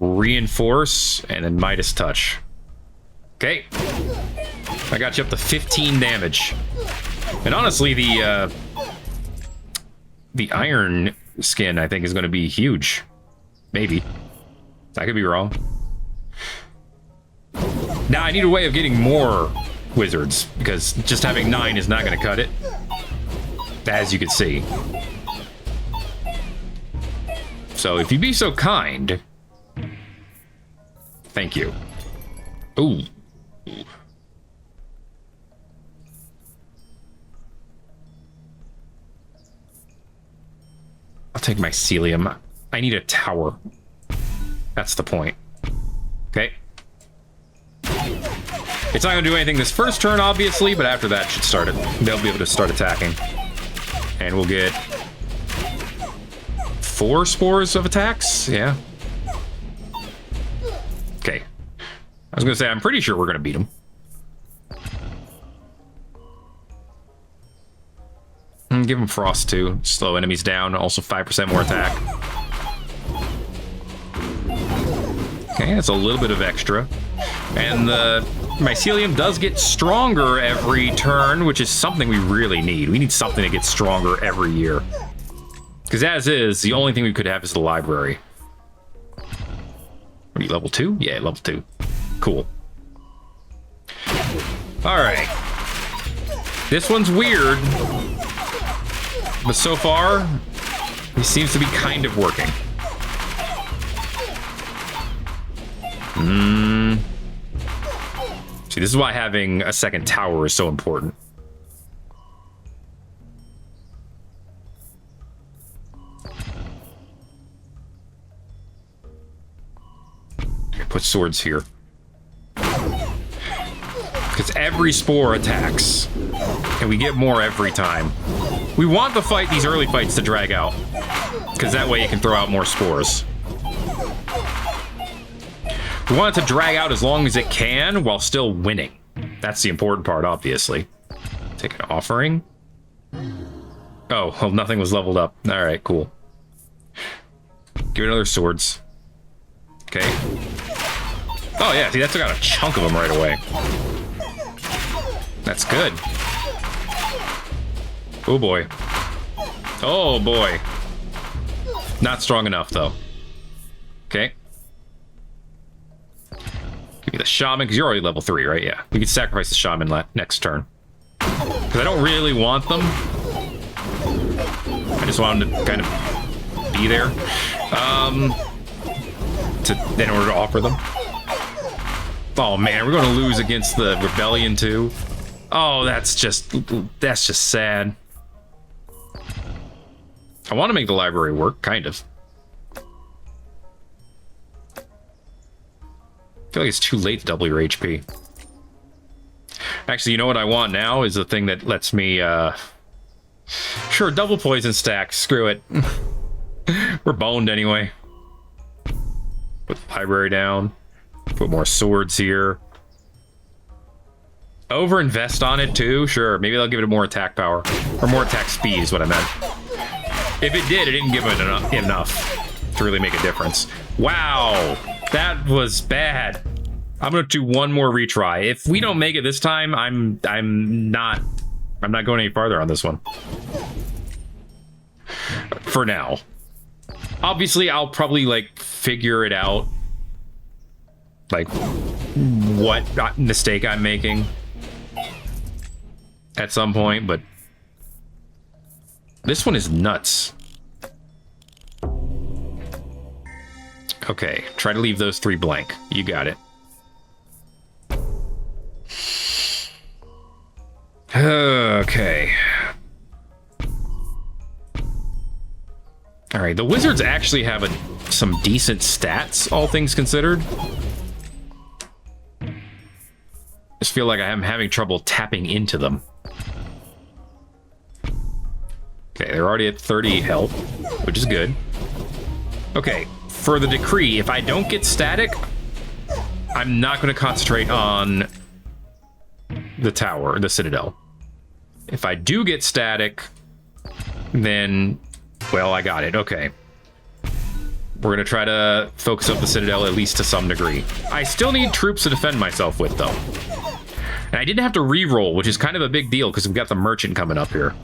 Reinforce. And then Midas Touch. Okay. I got you up to 15 damage. And honestly, the iron skin, I think, is going to be huge. Maybe. I could be wrong. Now, I need a way of getting more wizards, because just having 9 is not going to cut it. As you can see. So, if you'd be so kind... Thank you. Ooh. I'll take my Mycelium. I need a tower. That's the point. Okay. It's not going to do anything this first turn, obviously, but after that should start it. They'll be able to start attacking. And we'll get 4 spores of attacks? Yeah. Okay. I was going to say, I'm pretty sure we're going to beat them. Give them Frost, too. Slow enemies down. Also 5% more attack. Okay, that's a little bit of extra. And the Mycelium does get stronger every turn, which is something we really need. We need something to get stronger every year. Because as is, the only thing we could have is the library. Are you level 2? Yeah, level 2. Cool. All right. This one's weird, but so far, he seems to be kind of working. See, this is why having a second tower is so important. Put swords here. Because every spore attacks. And we get more every time. We want to fight these early fights to drag out. Because that way you can throw out more spores. We want it to drag out as long as it can while still winning. That's the important part, obviously. Take an offering. Oh, well, nothing was leveled up. Alright, cool. Give it another swords. Okay. Oh yeah, see, that's got a chunk of them right away. That's good. Oh boy. Oh boy. Not strong enough though. Okay. Give me the shaman, because you're already level 3, right? Yeah. We could sacrifice the shaman next turn. Because I don't really want them. I just want them to kind of be there. In order to offer them. Oh man, we're going to lose against the rebellion too. Oh, that's just sad. I want to make the library work, kind of. I feel like it's too late to double your HP. Actually, you know what I want now is the thing that lets me, sure, double poison stack. Screw it. We're boned anyway. Put the library down. Put more swords here. Over-invest on it too? Sure, maybe they'll give it more attack power. Or more attack speed is what I meant. If it did, it didn't give it enough to really make a difference. Wow, that was bad. I'm gonna do one more retry. If we don't make it this time, I'm not going any farther on this one. For now. Obviously, I'll probably like figure it out. Like what mistake I'm making at some point, but this one is nuts. Okay, try to leave those 3 blank. You got it. Okay. All right, the wizards actually have some decent stats, all things considered. Just feel like I'm having trouble tapping into them. Okay, they're already at 30 health, which is good. Okay, for the decree, if I don't get static, I'm not going to concentrate on the tower, the citadel. If I do get static, then, well, I got it. Okay. We're going to try to focus up the citadel at least to some degree. I still need troops to defend myself with, though. And I didn't have to re-roll, which is kind of a big deal because we've got the merchant coming up here.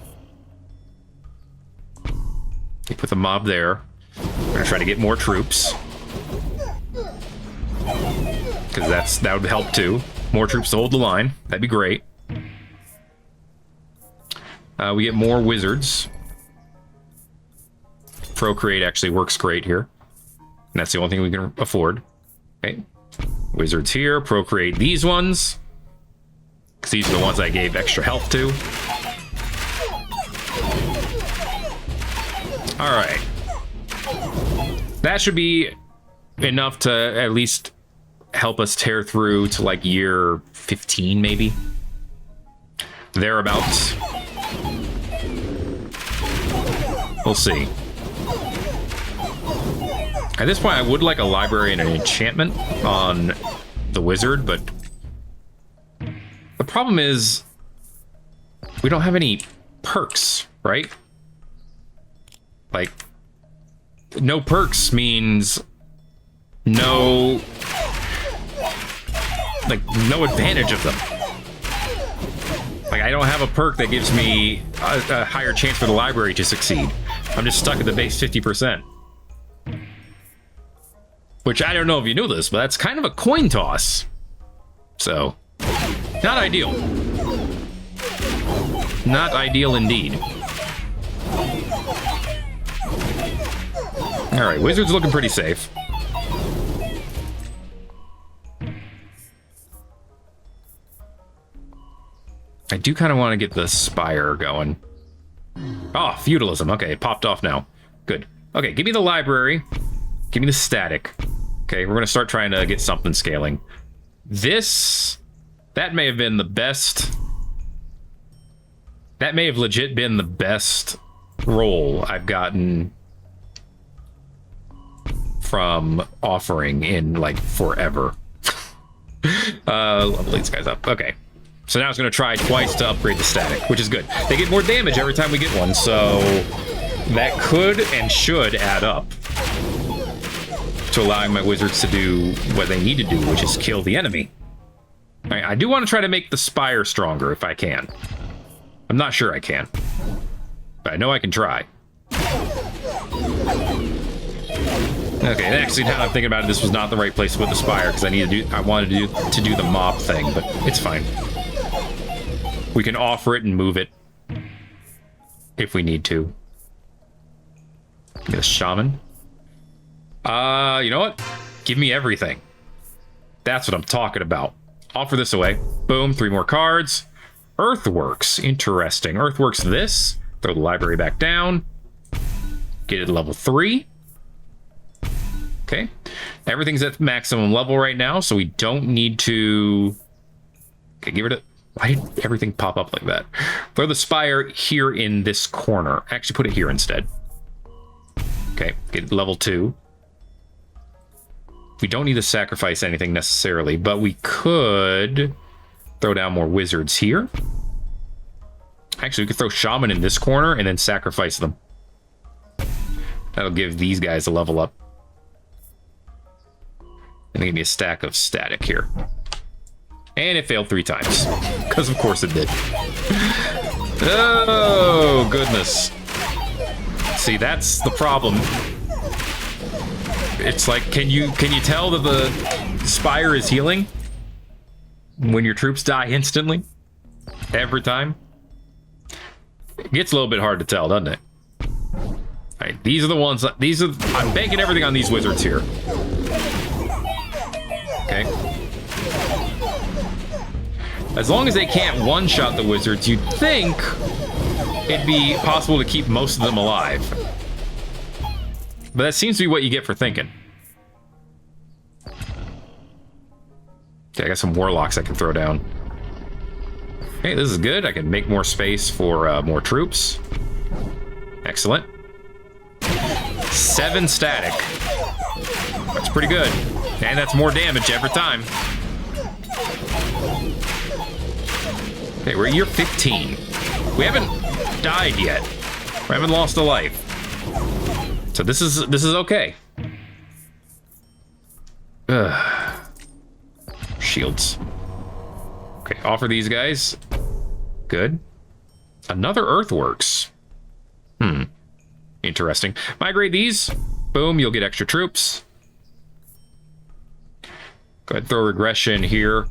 Put the mob there. We're going to try to get more troops. Because that would help, too. More troops to hold the line. That'd be great. We get more wizards. Procreate actually works great here. And that's the only thing we can afford. Okay. Wizards here. Procreate these ones. Because these are the ones I gave extra health to. Alright. That should be enough to at least help us tear through to like year 15, maybe. Thereabouts. We'll see. At this point, I would like a library and an enchantment on the wizard, but the problem is we don't have any perks, right? Like, no perks means no, like, no advantage of them. Like, I don't have a perk that gives me a higher chance for the library to succeed. I'm just stuck at the base 50%. Which, I don't know if you knew this, but that's kind of a coin toss. So, Not ideal. Not ideal indeed. Alright, wizard's looking pretty safe. I do kind of want to get the spire going. Oh, feudalism. Okay, it popped off now. Good. Okay, give me the library. Give me the static. Okay, we're going to start trying to get something scaling. That may have been the best... That may have legit been the best roll I've gotten from offering in, like, forever. Level these guys up. Okay. So now it's going to try twice to upgrade the static, which is good. They get more damage every time we get one, so that could and should add up to allowing my wizards to do what they need to do, which is kill the enemy. Right, I do want to try to make the spire stronger if I can. I'm not sure I can, but I know I can try. Okay, actually, now I'm thinking about it, this was not the right place to put the spire because I wanted to do the mob thing, but it's fine. We can offer it and move it if we need to. Get a shaman. You know what? Give me everything. That's what I'm talking about. Offer this away. Boom, 3 more cards. Earthworks, interesting. Earthworks this. Throw the library back down. Get it to level 3. Okay. Everything's at maximum level right now, so we don't need to... Okay, give it a... Why did everything pop up like that? Throw the spire here in this corner. Actually, put it here instead. Okay, get level 2. We don't need to sacrifice anything necessarily, but we could throw down more wizards here. Actually, we could throw shaman in this corner and then sacrifice them. That'll give these guys a level up. And give me a stack of static here. And it failed 3 times. Because of course it did. Oh, goodness. See, that's the problem. It's like, can you tell that the spire is healing? When your troops die instantly? Every time? It gets a little bit hard to tell, doesn't it? Alright, these are the ones... I'm banking everything on these wizards here. Okay. As long as they can't one-shot the wizards, you'd think it'd be possible to keep most of them alive. But that seems to be what you get for thinking. Okay, I got some warlocks I can throw down. Okay, this is good. I can make more space for more troops. Excellent. 7 static. That's pretty good. And that's more damage every time. Okay, we're at year 15. We haven't died yet. We haven't lost a life. So this is okay. Ugh. Shields. Okay, offer these guys. Good. Another earthworks. Interesting. Migrate these. Boom, you'll get extra troops. Go ahead, throw regression here.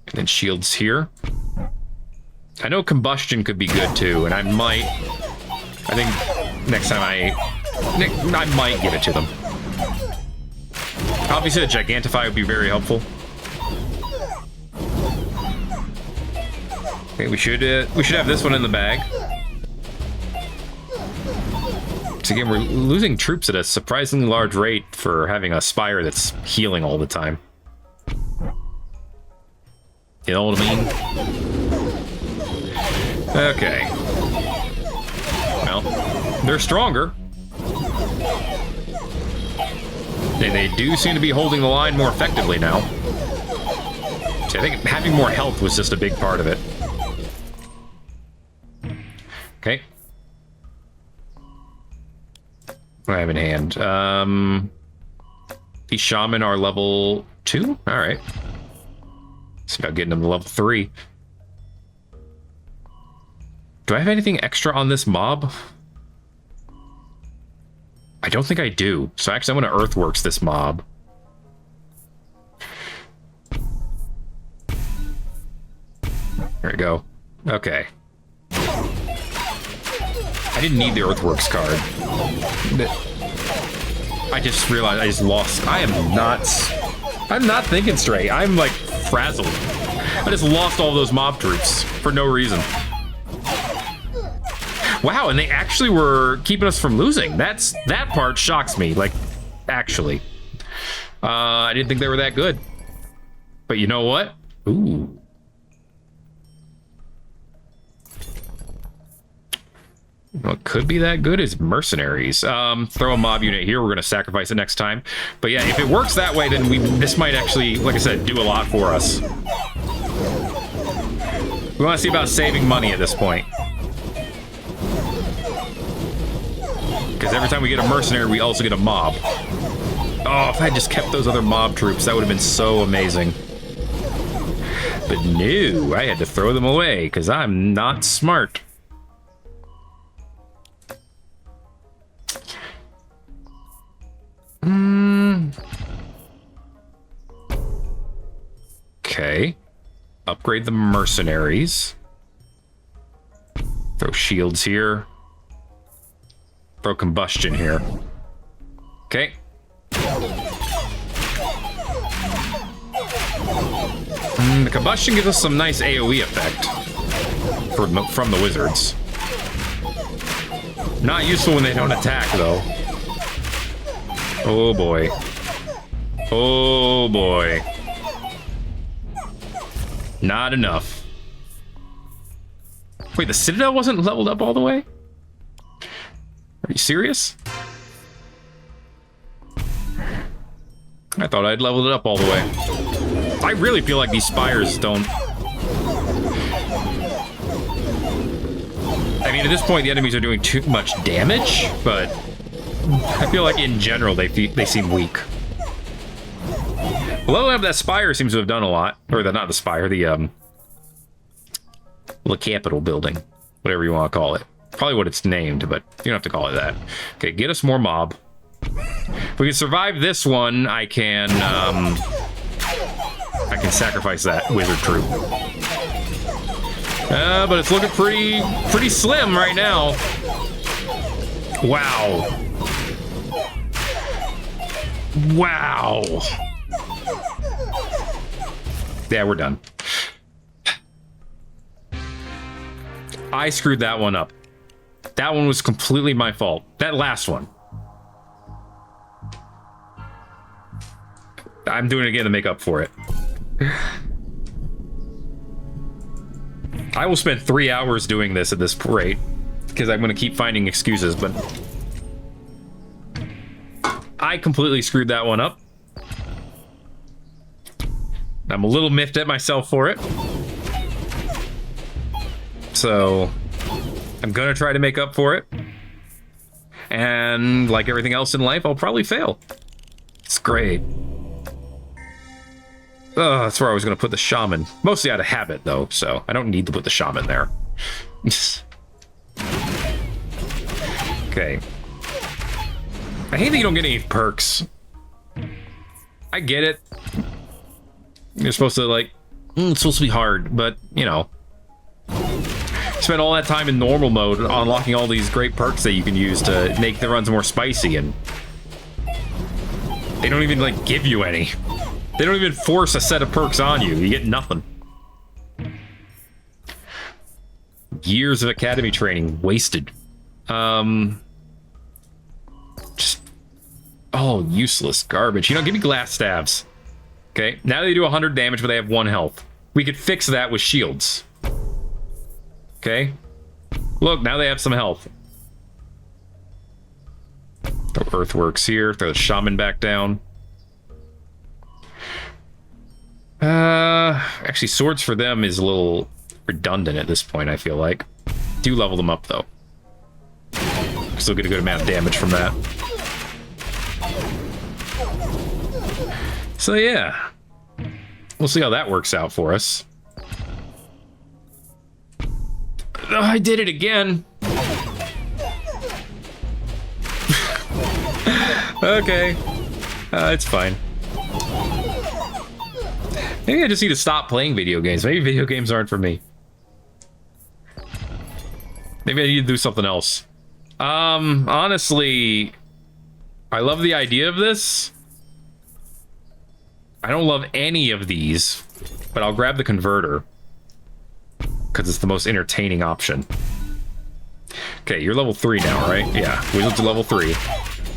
And then shields here. I know combustion could be good too, and I think next time I might give it to them. Obviously, the Gigantify would be very helpful. Okay, we should have this one in the bag. So again, we're losing troops at a surprisingly large rate for having a spire that's healing all the time. You know what I mean? Okay. Well, they're stronger. They do seem to be holding the line more effectively now. See, I think having more health was just a big part of it. Okay. What do I have in hand? These shaman are level 2? Alright. See about getting them to level 3. Do I have anything extra on this mob? I don't think I do. So actually, I'm going to Earthworks this mob. There we go. Okay. I didn't need the Earthworks card. I just realized I just lost. I'm not thinking straight. I'm like frazzled. I just lost all those mob troops for no reason. Wow, and they actually were keeping us from losing. That part shocks me. Like, actually. I didn't think they were that good. But you know what? Ooh. What could be that good is mercenaries. Throw a mob unit here. We're going to sacrifice it next time. But yeah, if it works that way, then this might actually, like I said, do a lot for us. We want to see about saving money at this point. Because every time we get a mercenary, we also get a mob. Oh, if I had just kept those other mob troops, that would have been so amazing. But no, I had to throw them away because I'm not smart. Okay. Upgrade the mercenaries. Throw shields here. Throw combustion here. Okay. The combustion gives us some nice AoE effect from the wizards. Not useful when they don't attack, though. Oh boy. Oh boy. Not enough. Wait, the Citadel wasn't leveled up all the way? Are you serious? I thought I'd leveled it up all the way. I really feel like these spires don't... I mean, at this point, the enemies are doing too much damage, but I feel like in general, they seem weak. Leveling up that spire seems to have done a lot. Or not the spire, the Capitol building. Whatever you want to call it. Probably what it's named, but you don't have to call it that. Okay, get us more mob. If we can survive this one, I can sacrifice that wizard troop. But it's looking pretty slim right now. Wow. Wow. Yeah, we're done. I screwed that one up. That one was completely my fault. That last one. I'm doing it again to make up for it. I will spend 3 hours doing this at this rate, because I'm going to keep finding excuses, but I completely screwed that one up. I'm a little miffed at myself for it. So I'm going to try to make up for it. And like everything else in life, I'll probably fail. It's great. Oh, that's where I was going to put the shaman. Mostly out of habit, though, so I don't need to put the shaman there. Okay. I hate that you don't get any perks. I get it. You're supposed to, like... it's supposed to be hard, but, you know. Spend all that time in normal mode unlocking all these great perks that you can use to make the runs more spicy, and... they don't even, like, give you any. They don't even force a set of perks on you. You get nothing. Years of academy training wasted. Just... oh, useless garbage. You know, give me glass staves. Okay, now they do 100 damage, but they have 1 health. We could fix that with shields. Okay? Look, now they have some health. Throw earthworks here, throw the shaman back down. Actually, swords for them is a little redundant at this point, I feel like. Do level them up, though. Still get a good amount of damage from that. So, yeah. We'll see how that works out for us. Oh, I did it again. Okay. It's fine. Maybe I just need to stop playing video games. Maybe video games aren't for me. Maybe I need to do something else. Honestly, I love the idea of this. I don't love any of these, but I'll grab the converter because it's the most entertaining option. Okay, you're level 3 now, right? Yeah, wizards are level 3.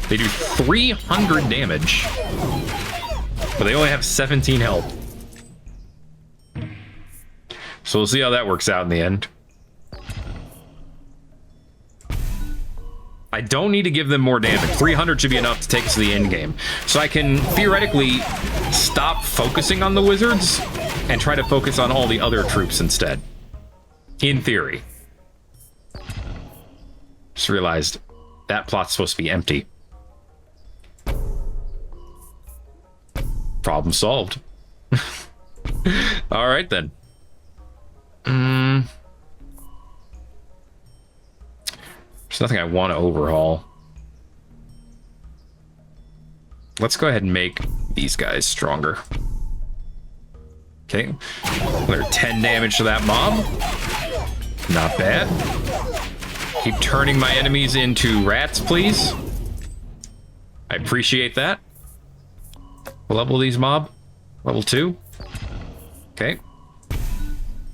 They do 300 damage, but they only have 17 health. So we'll see how that works out in the end. I don't need to give them more damage. 300 should be enough to take us to the end game. So I can theoretically stop focusing on the wizards and try to focus on all the other troops instead. In theory. Just realized that plot's supposed to be empty. Problem solved. All right then. There's nothing I want to overhaul. Let's go ahead and make these guys stronger. Okay. Another 10 damage to that mob. Not bad. Keep turning my enemies into rats, please. I appreciate that. We'll level these mob. Level 2. Okay.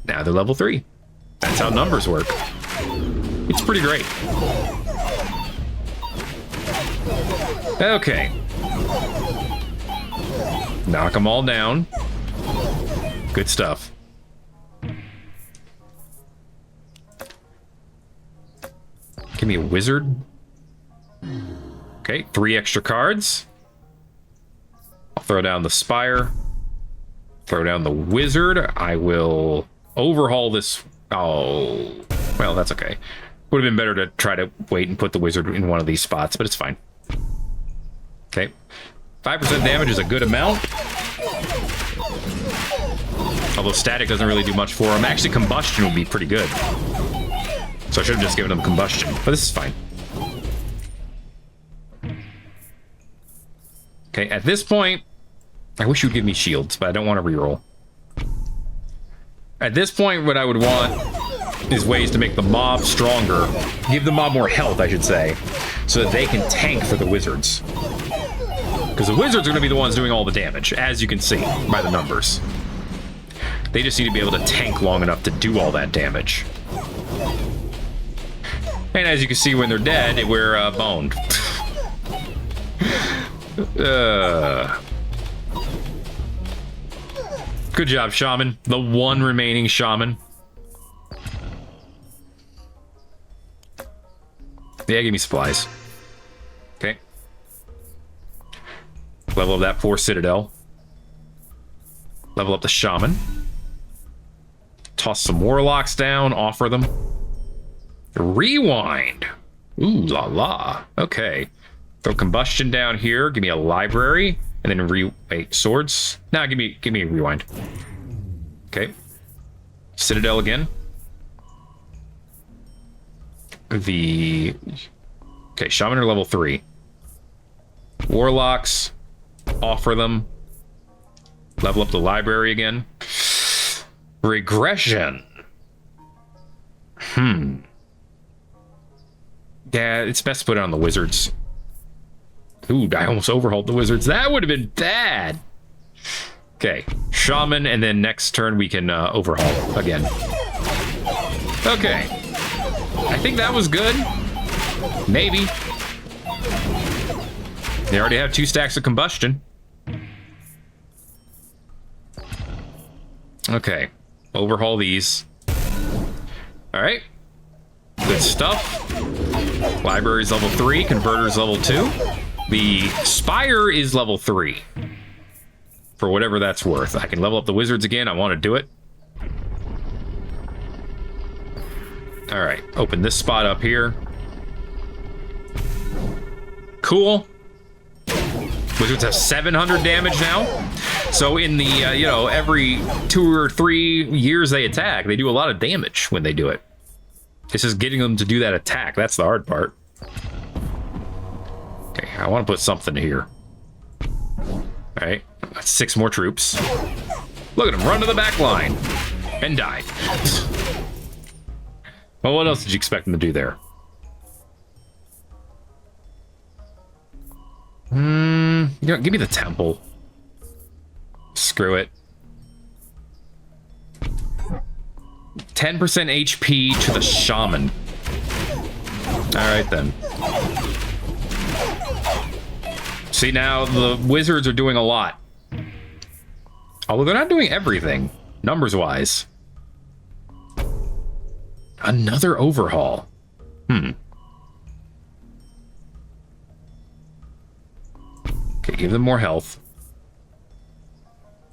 Now they're level 3. That's how numbers work. It's pretty great. Okay. Knock them all down. Good stuff. Give me a wizard. Okay, 3 extra cards. I'll throw down the spire. Throw down the wizard. I will overhaul this. Oh, well, that's okay. Would have been better to try to wait and put the wizard in one of these spots, but it's fine. Okay. 5% damage is a good amount. Although static doesn't really do much for him. Actually, combustion would be pretty good. So I should have just given him combustion, but this is fine. Okay, at this point, I wish you would give me shields, but I don't want to reroll. At this point, what I would want is ways to make the mob stronger. Give the mob more health, I should say, so that they can tank for the wizards. Because the wizards are going to be the ones doing all the damage, as you can see by the numbers. They just need to be able to tank long enough to do all that damage. And as you can see, when they're dead, we're boned. Good job, Shaman. The one remaining Shaman. Yeah, give me supplies. Okay. Level up that 4 Citadel. Level up the Shaman. Toss some Warlocks down, offer them. Rewind. Ooh la la. Okay. Throw Combustion down here. Give me a library. And then wait, swords? Nah, give me a rewind. Okay. Citadel again. Okay, Shaman are level 3. Warlocks. Offer them. Level up the library again. Regression. Yeah, it's best to put it on the wizards. Ooh, I almost overhauled the wizards. That would have been bad. Okay, Shaman, and then next turn we can overhaul again. Okay. I think that was good. Maybe. They already have 2 stacks of combustion. Okay. Overhaul these. Alright. Good stuff. Library's level 3. Converter's level 2. The Spire is level 3. For whatever that's worth. I can level up the wizards again. I want to do it. Alright. Open this spot up here. Cool. Wizards have 700 damage now. So in the, every 2 or 3 years they attack, they do a lot of damage when they do it. It's just getting them to do that attack. That's the hard part. Okay, I want to put something here. Alright, 6 more troops. Look at them run to the back line. And die. Well, what else did you expect them to do there? Give me the temple. Screw it. 10% HP to the shaman. Alright then. See, now the wizards are doing a lot. Although they're not doing everything, numbers-wise. Another overhaul. Okay, give them more health.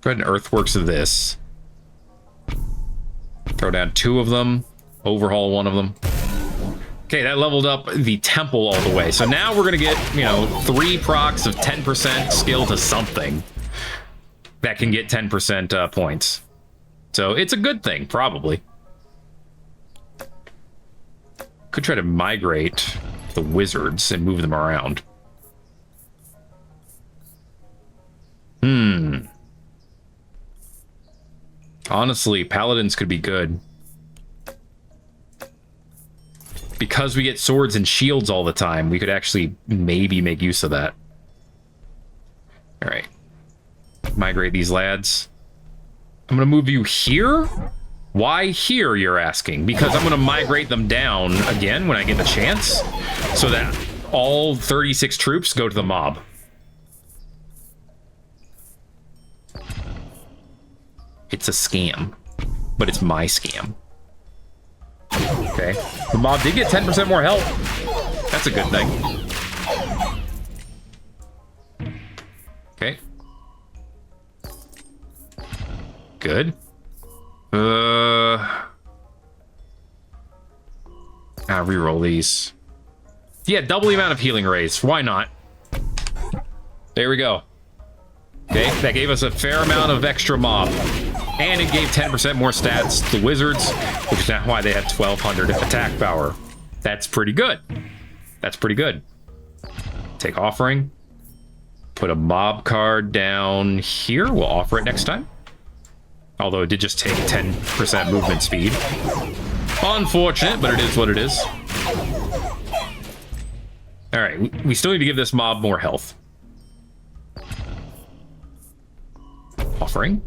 Go ahead and earthworks of this. Throw down 2 of them. Overhaul 1 of them. Okay, that leveled up the temple all the way. So now we're gonna get, 3 procs of 10% skill to something that can get 10% points. So it's a good thing, probably. Could try to migrate the wizards and move them around. Honestly, paladins could be good. Because we get swords and shields all the time, we could actually maybe make use of that. Alright. Migrate these lads. I'm gonna move you here? Why here, you're asking? Because I'm gonna migrate them down again when I get the chance, so that all 36 troops go to the mob. It's a scam, but it's my scam. Okay, the mob did get 10% more health. That's a good thing. Okay. Good. I'll reroll these. Yeah, double the amount of healing rays. Why not? There we go. Okay, that gave us a fair amount of extra mob. And it gave 10% more stats to wizards, which is not why they have 1200 attack power. That's pretty good. That's pretty good. Take offering. Put a mob card down here. We'll offer it next time. Although it did just take 10% movement speed. Unfortunate, but it is what it is. Alright, we still need to give this mob more health. Offering.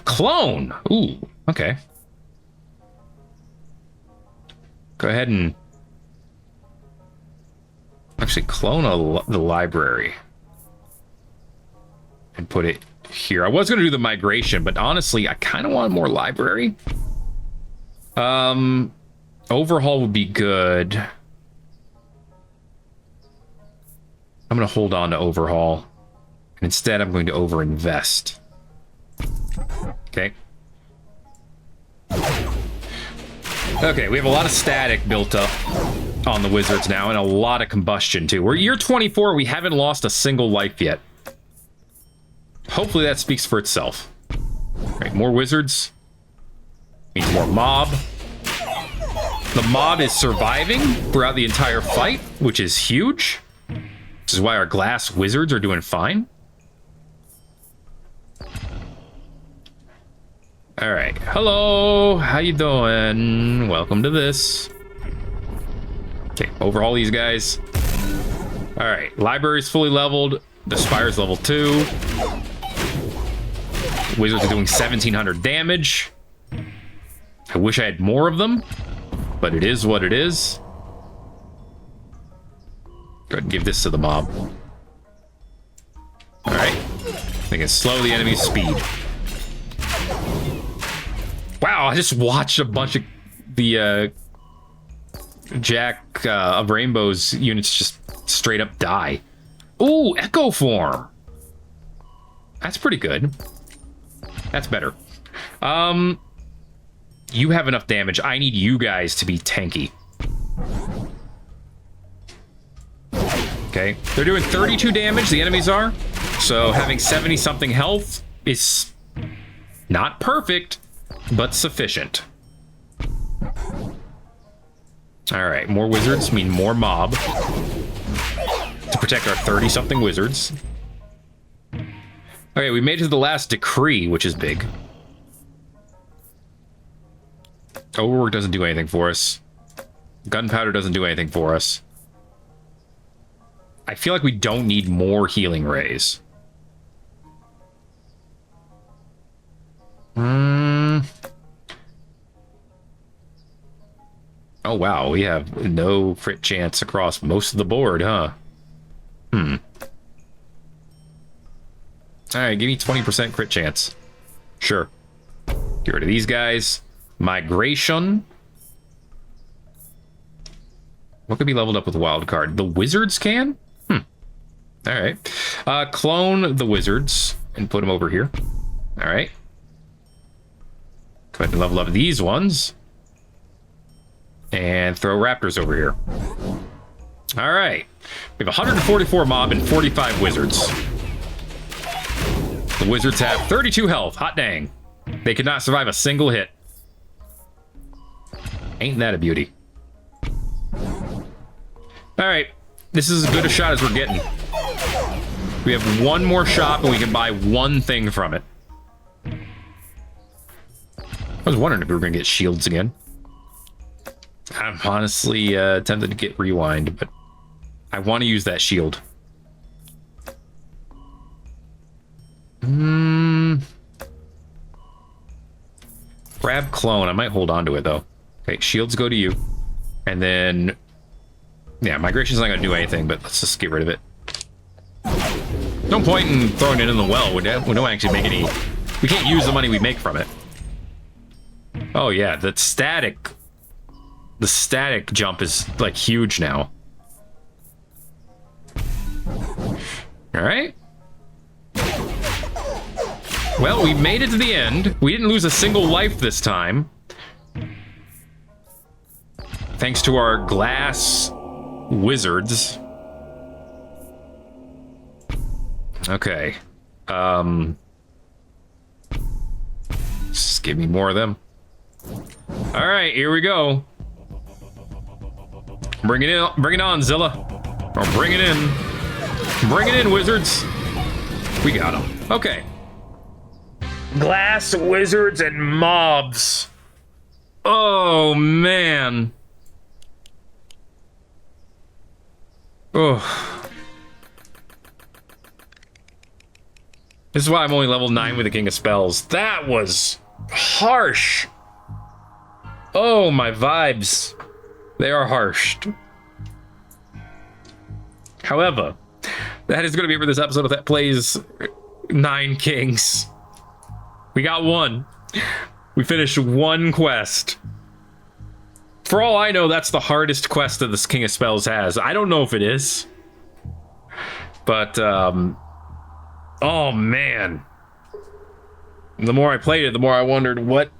Clone! Ooh, okay. Go ahead and actually clone the library. And put it here. I was going to do the migration, but honestly, I kind of want more library. Overhaul would be good. I'm going to hold on to overhaul. And instead, I'm going to overinvest. Okay. Okay, we have a lot of static built up on the wizards now, and a lot of combustion, too. We're year 24, we haven't lost a single life yet. Hopefully that speaks for itself. Right, more wizards. Means more mob. The mob is surviving throughout the entire fight, which is huge. Which is why our glass wizards are doing fine. All right. Hello. How you doing? Welcome to this. Okay, overhaul these guys. All right. Library's fully leveled. The Spire's level 2. Wizards are doing 1700 damage. I wish I had more of them, but it is what it is. Go ahead and give this to the mob. All right. They can slow the enemy's speed. Wow, I just watched a bunch of the Jack of Rainbow's units just straight up die. Ooh, Echo Form. That's pretty good. That's better. You have enough damage. I need you guys to be tanky. Okay, they're doing 32 damage, the enemies are. So having 70-something health is not perfect, but sufficient. All right, more wizards mean more mob to protect our 30-something wizards. Okay, we made it to the last decree, which is big. Overwork doesn't do anything for us. Gunpowder doesn't do anything for us. I feel like we don't need more healing rays. Oh, wow. We have no crit chance across most of the board, huh? Alright, give me 20% crit chance. Sure. Get rid of these guys. Migration. What could be leveled up with a wild card? The wizards can? Alright. Clone the wizards and put them over here. Alright. Go ahead and level up these ones. And throw raptors over here. Alright. We have 144 mob and 45 wizards. The wizards have 32 health. Hot dang. They could not survive a single hit. Ain't that a beauty? Alright. This is as good a shot as we're getting. We have one more shop and we can buy one thing from it. I was wondering if we were going to get shields again. I'm honestly tempted to get rewind, but I want to use that shield. Grab clone. I might hold on to it, though. Okay, shields go to you. And then... yeah, migration's not going to do anything, but let's just get rid of it. No point in throwing it in the well. We don't actually make any... we can't use the money we make from it. Oh, yeah, the static jump is, like, huge now. Alright. Well, we made it to the end. We didn't lose a single life this time. Thanks to our glass wizards. Okay. Just give me more of them. Alright, here we go. Bring it in, bring it on, Zilla. Or bring it in. Bring it in, wizards. We got them. Okay. Glass wizards and mobs. Oh, man. Oh. This is why I'm only level 9 with the King of Spells. That was harsh. Oh, my vibes. They are harsh. However, that is going to be it for this episode of Thet Plays 9 Kings. We got one. We finished one quest. For all I know, that's the hardest quest that this King of Spells has. I don't know if it is. But, oh, man. The more I played it, the more I wondered what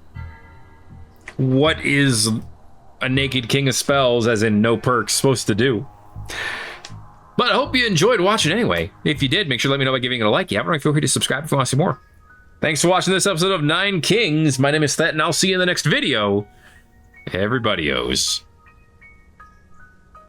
is a naked King of Spells, as in no perks, supposed to do. But I hope you enjoyed watching anyway. If you did, make sure to let me know by giving it a like. You haven't already, feel free to subscribe if you want to see more. Thanks for watching this episode of 9 Kings. My name is Thet, and I'll see you in the next video. Everybody owes.